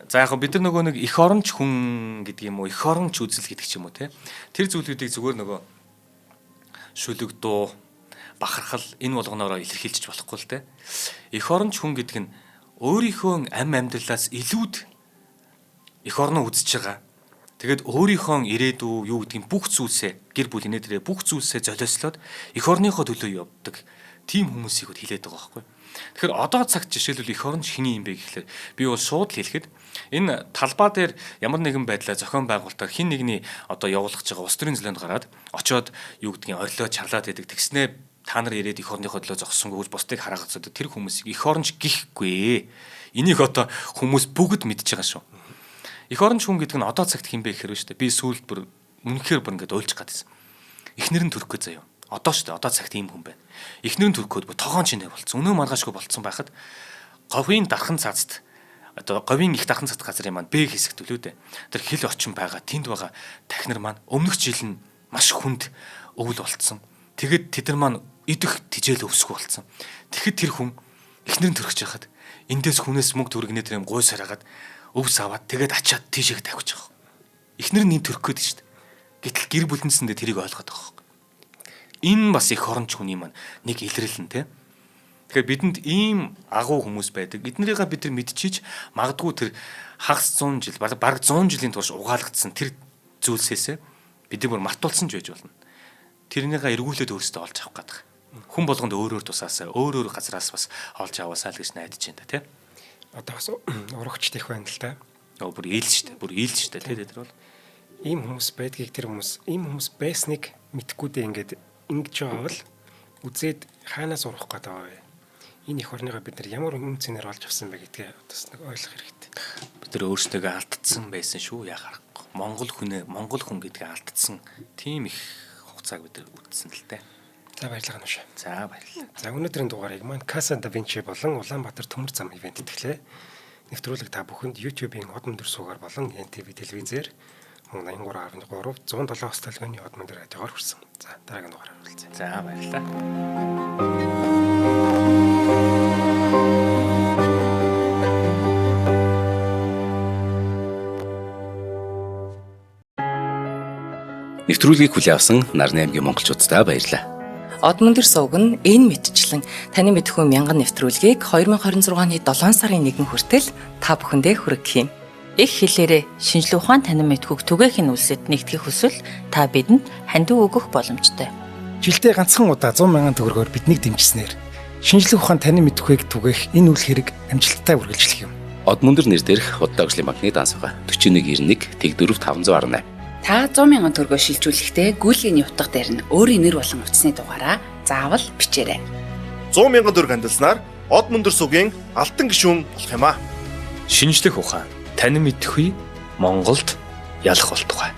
за яг бид нар нөгөө нэг эх оронч хүн гэдэг юм уу, эх оронч үзэл гэдэг ч юм уу те. Тэр зүйлүүдийг зүгээр нөгөө шүлэг дуу, бахархал энэ болгоноороо илэрхийлж болохгүй л те. Эх оронч хүн гэдэг нь өөрийнхөө ам амьдралаас илүүд эх орноо үзэж байгаа. Тэгээд өөрийнхөө ирээдүй юу гэдгийг бүх зүйлсээ гэр бүл инээдрээ бүх зүйлсээ золиослоод эх орныхоо төлөө явдаг тийм хүмүүсийг хэлээд байгаа байхгүй. Тэгэхээр одоо цагт жишээлбэл эх оронч хэний юм бэ гэхлээр би бол шууд хэлэхэд энэ талбай дээр ямар нэгэн байдлаар зохион байгуулалтаар хин нэгний одоо явуулах гэж байгаа улс төрийн зөлөөнд гараад очоод юу гэдгийг орлоо чарлаад идэг тэгснээ та нар ирээд эх орныхоо төлөө зогссонгүй гэж бусдыг хараагацдаг тэр хүмүүсийг эх оронч гихгүй. Энийг одоо хүмүүс бүгд мэдж байгаа шүү. Эх оронч хүн гэдэг нь одоо цагт хин бэ гэхээр шүү дээ. Би сүүлд бүр үнэхээр бүр ингээд уйлж гадсан. Эхнэр нь төрөх гэж заяа. Одоо шүү дээ. Одоо цагт ийм хүн байна. Эхнэр нь төрөхөд тогоон чинээ болцсон. Өнөө маргаашгүй болцсон байхад говийн дархан цаазд одоо говийн их дархан цаазд газрын маань Б хэсэгт төлөө дээ. Тэр хил орчин байгаа тэнд байгаа тахнар маань өмнөх жил нь маш хүнд өвөл болцсон. Тэгэд тэд нар маань идэх тижэл өвсгөө болцсон. Тэгэхэд тэр хүн эхнэр нь төрөх жахад эндээс хүнээс мөнгө төргнээ тэр юм гой сараагаад өвс аваад тэгээд ачаад тийшээ тавьчих واخ. Эхнэр нь төрөх гээд шүү дээ. Гэтэл гэр бүлэнсэндээ тэрийг ойлгоод байгаа واخ. Энэ бас их оронч хүний маань нэг илрэл нь те. Тэгэхээр бидэнд ийм агуу хүмүүс байдаг. Эднэрийг бид нар мэдчихэж магадгүй тэр хагас 100 жил бараг 100 жилийн турш угаалгдсан тэр зүйлсээсээ бидний бүр мартуулсан ч байж болно. Тэрнийгээ эргүүлээд өөрсдөө олж авах гэдэг. Хүн болгонд өөр тусаасаа өөр газраас бас олж аваасаа л гэж найдаж байна те. Одоо бас урагчд их байна л та. Бүр ийлж штэ те тэр бол Ийм хүмүүс байдгийг тэр хүмүүс ийм хүмүүс байсныг мэдхгүй дээ ингээд ингэж байгаа бол үзээд хаанаас урах гээд байгаа вэ? Энэ их орныгоо бид нар ямар үн цэнээр олж авсан бэ гэдгээ бас нэг ойлгох хэрэгтэй. Бид нар өөрсдөө алдсан байсан шүү яхаа. Монгол хүн гэдгээ алдсан. Тийм их хугацааг бид нар үтсэн л дээ. За баярлалаа нүш. За баярлалаа. За өнөөдрийн дугаарыг маань Casa Da Vinci болон Улаанбаатар төмөр зам ивент итгэлээ. Нэвтрүүлэг та бүхэнд YouTube-ийн Хот мөндөр суугаар болон NTV телевизээр 83.3 107 хостолгоны Хот мөндөр радиогоор хүрсэн. За дараагийн дугаараар уулзъя. За баярлалаа. Нэвтрүүлгийг хүлээн авсан Нарны аймгийн монголчуудаа баярлалаа. Од мөндөр сувг нь энэ мэдчлэн таны мэдхүйн мянган нэвтрүүлгийг 2026 оны 7 сарын 1 хүртэл та бүхэндээ хүргэх юм. Их хэлээрээ шинжлэх ухаан танин мэдхүйг түгээхийн үлсэд нэгтгэх хүсвэл та бидэнд хандив өгөх боломжтой. Жилдээ ганцхан удаа 100,000 төгрөгөөр биднийг дэмжснээр шинжлэх ухаан танин мэдхүйг түгээх энэ үйл хэрэг амжилттай үргэлжлэх юм. Од мөндөр нэр дээрх Худалдаа өвчлийн банкны дансага 4191 тэгдүрв 518. Та 100,000 төгрөгөөр шилжүүлэхдээ гүйлгээний утга дээр нь өөрийн нэр болон утасны дугаараа заавал бичээрэй. 100,000 төгрөг хандалснаар Од мөндөр сувгийн алтан гишүүн болох юм а. Шинжлэх ухаан танин мэдхгүй Монголд ялах болтугай.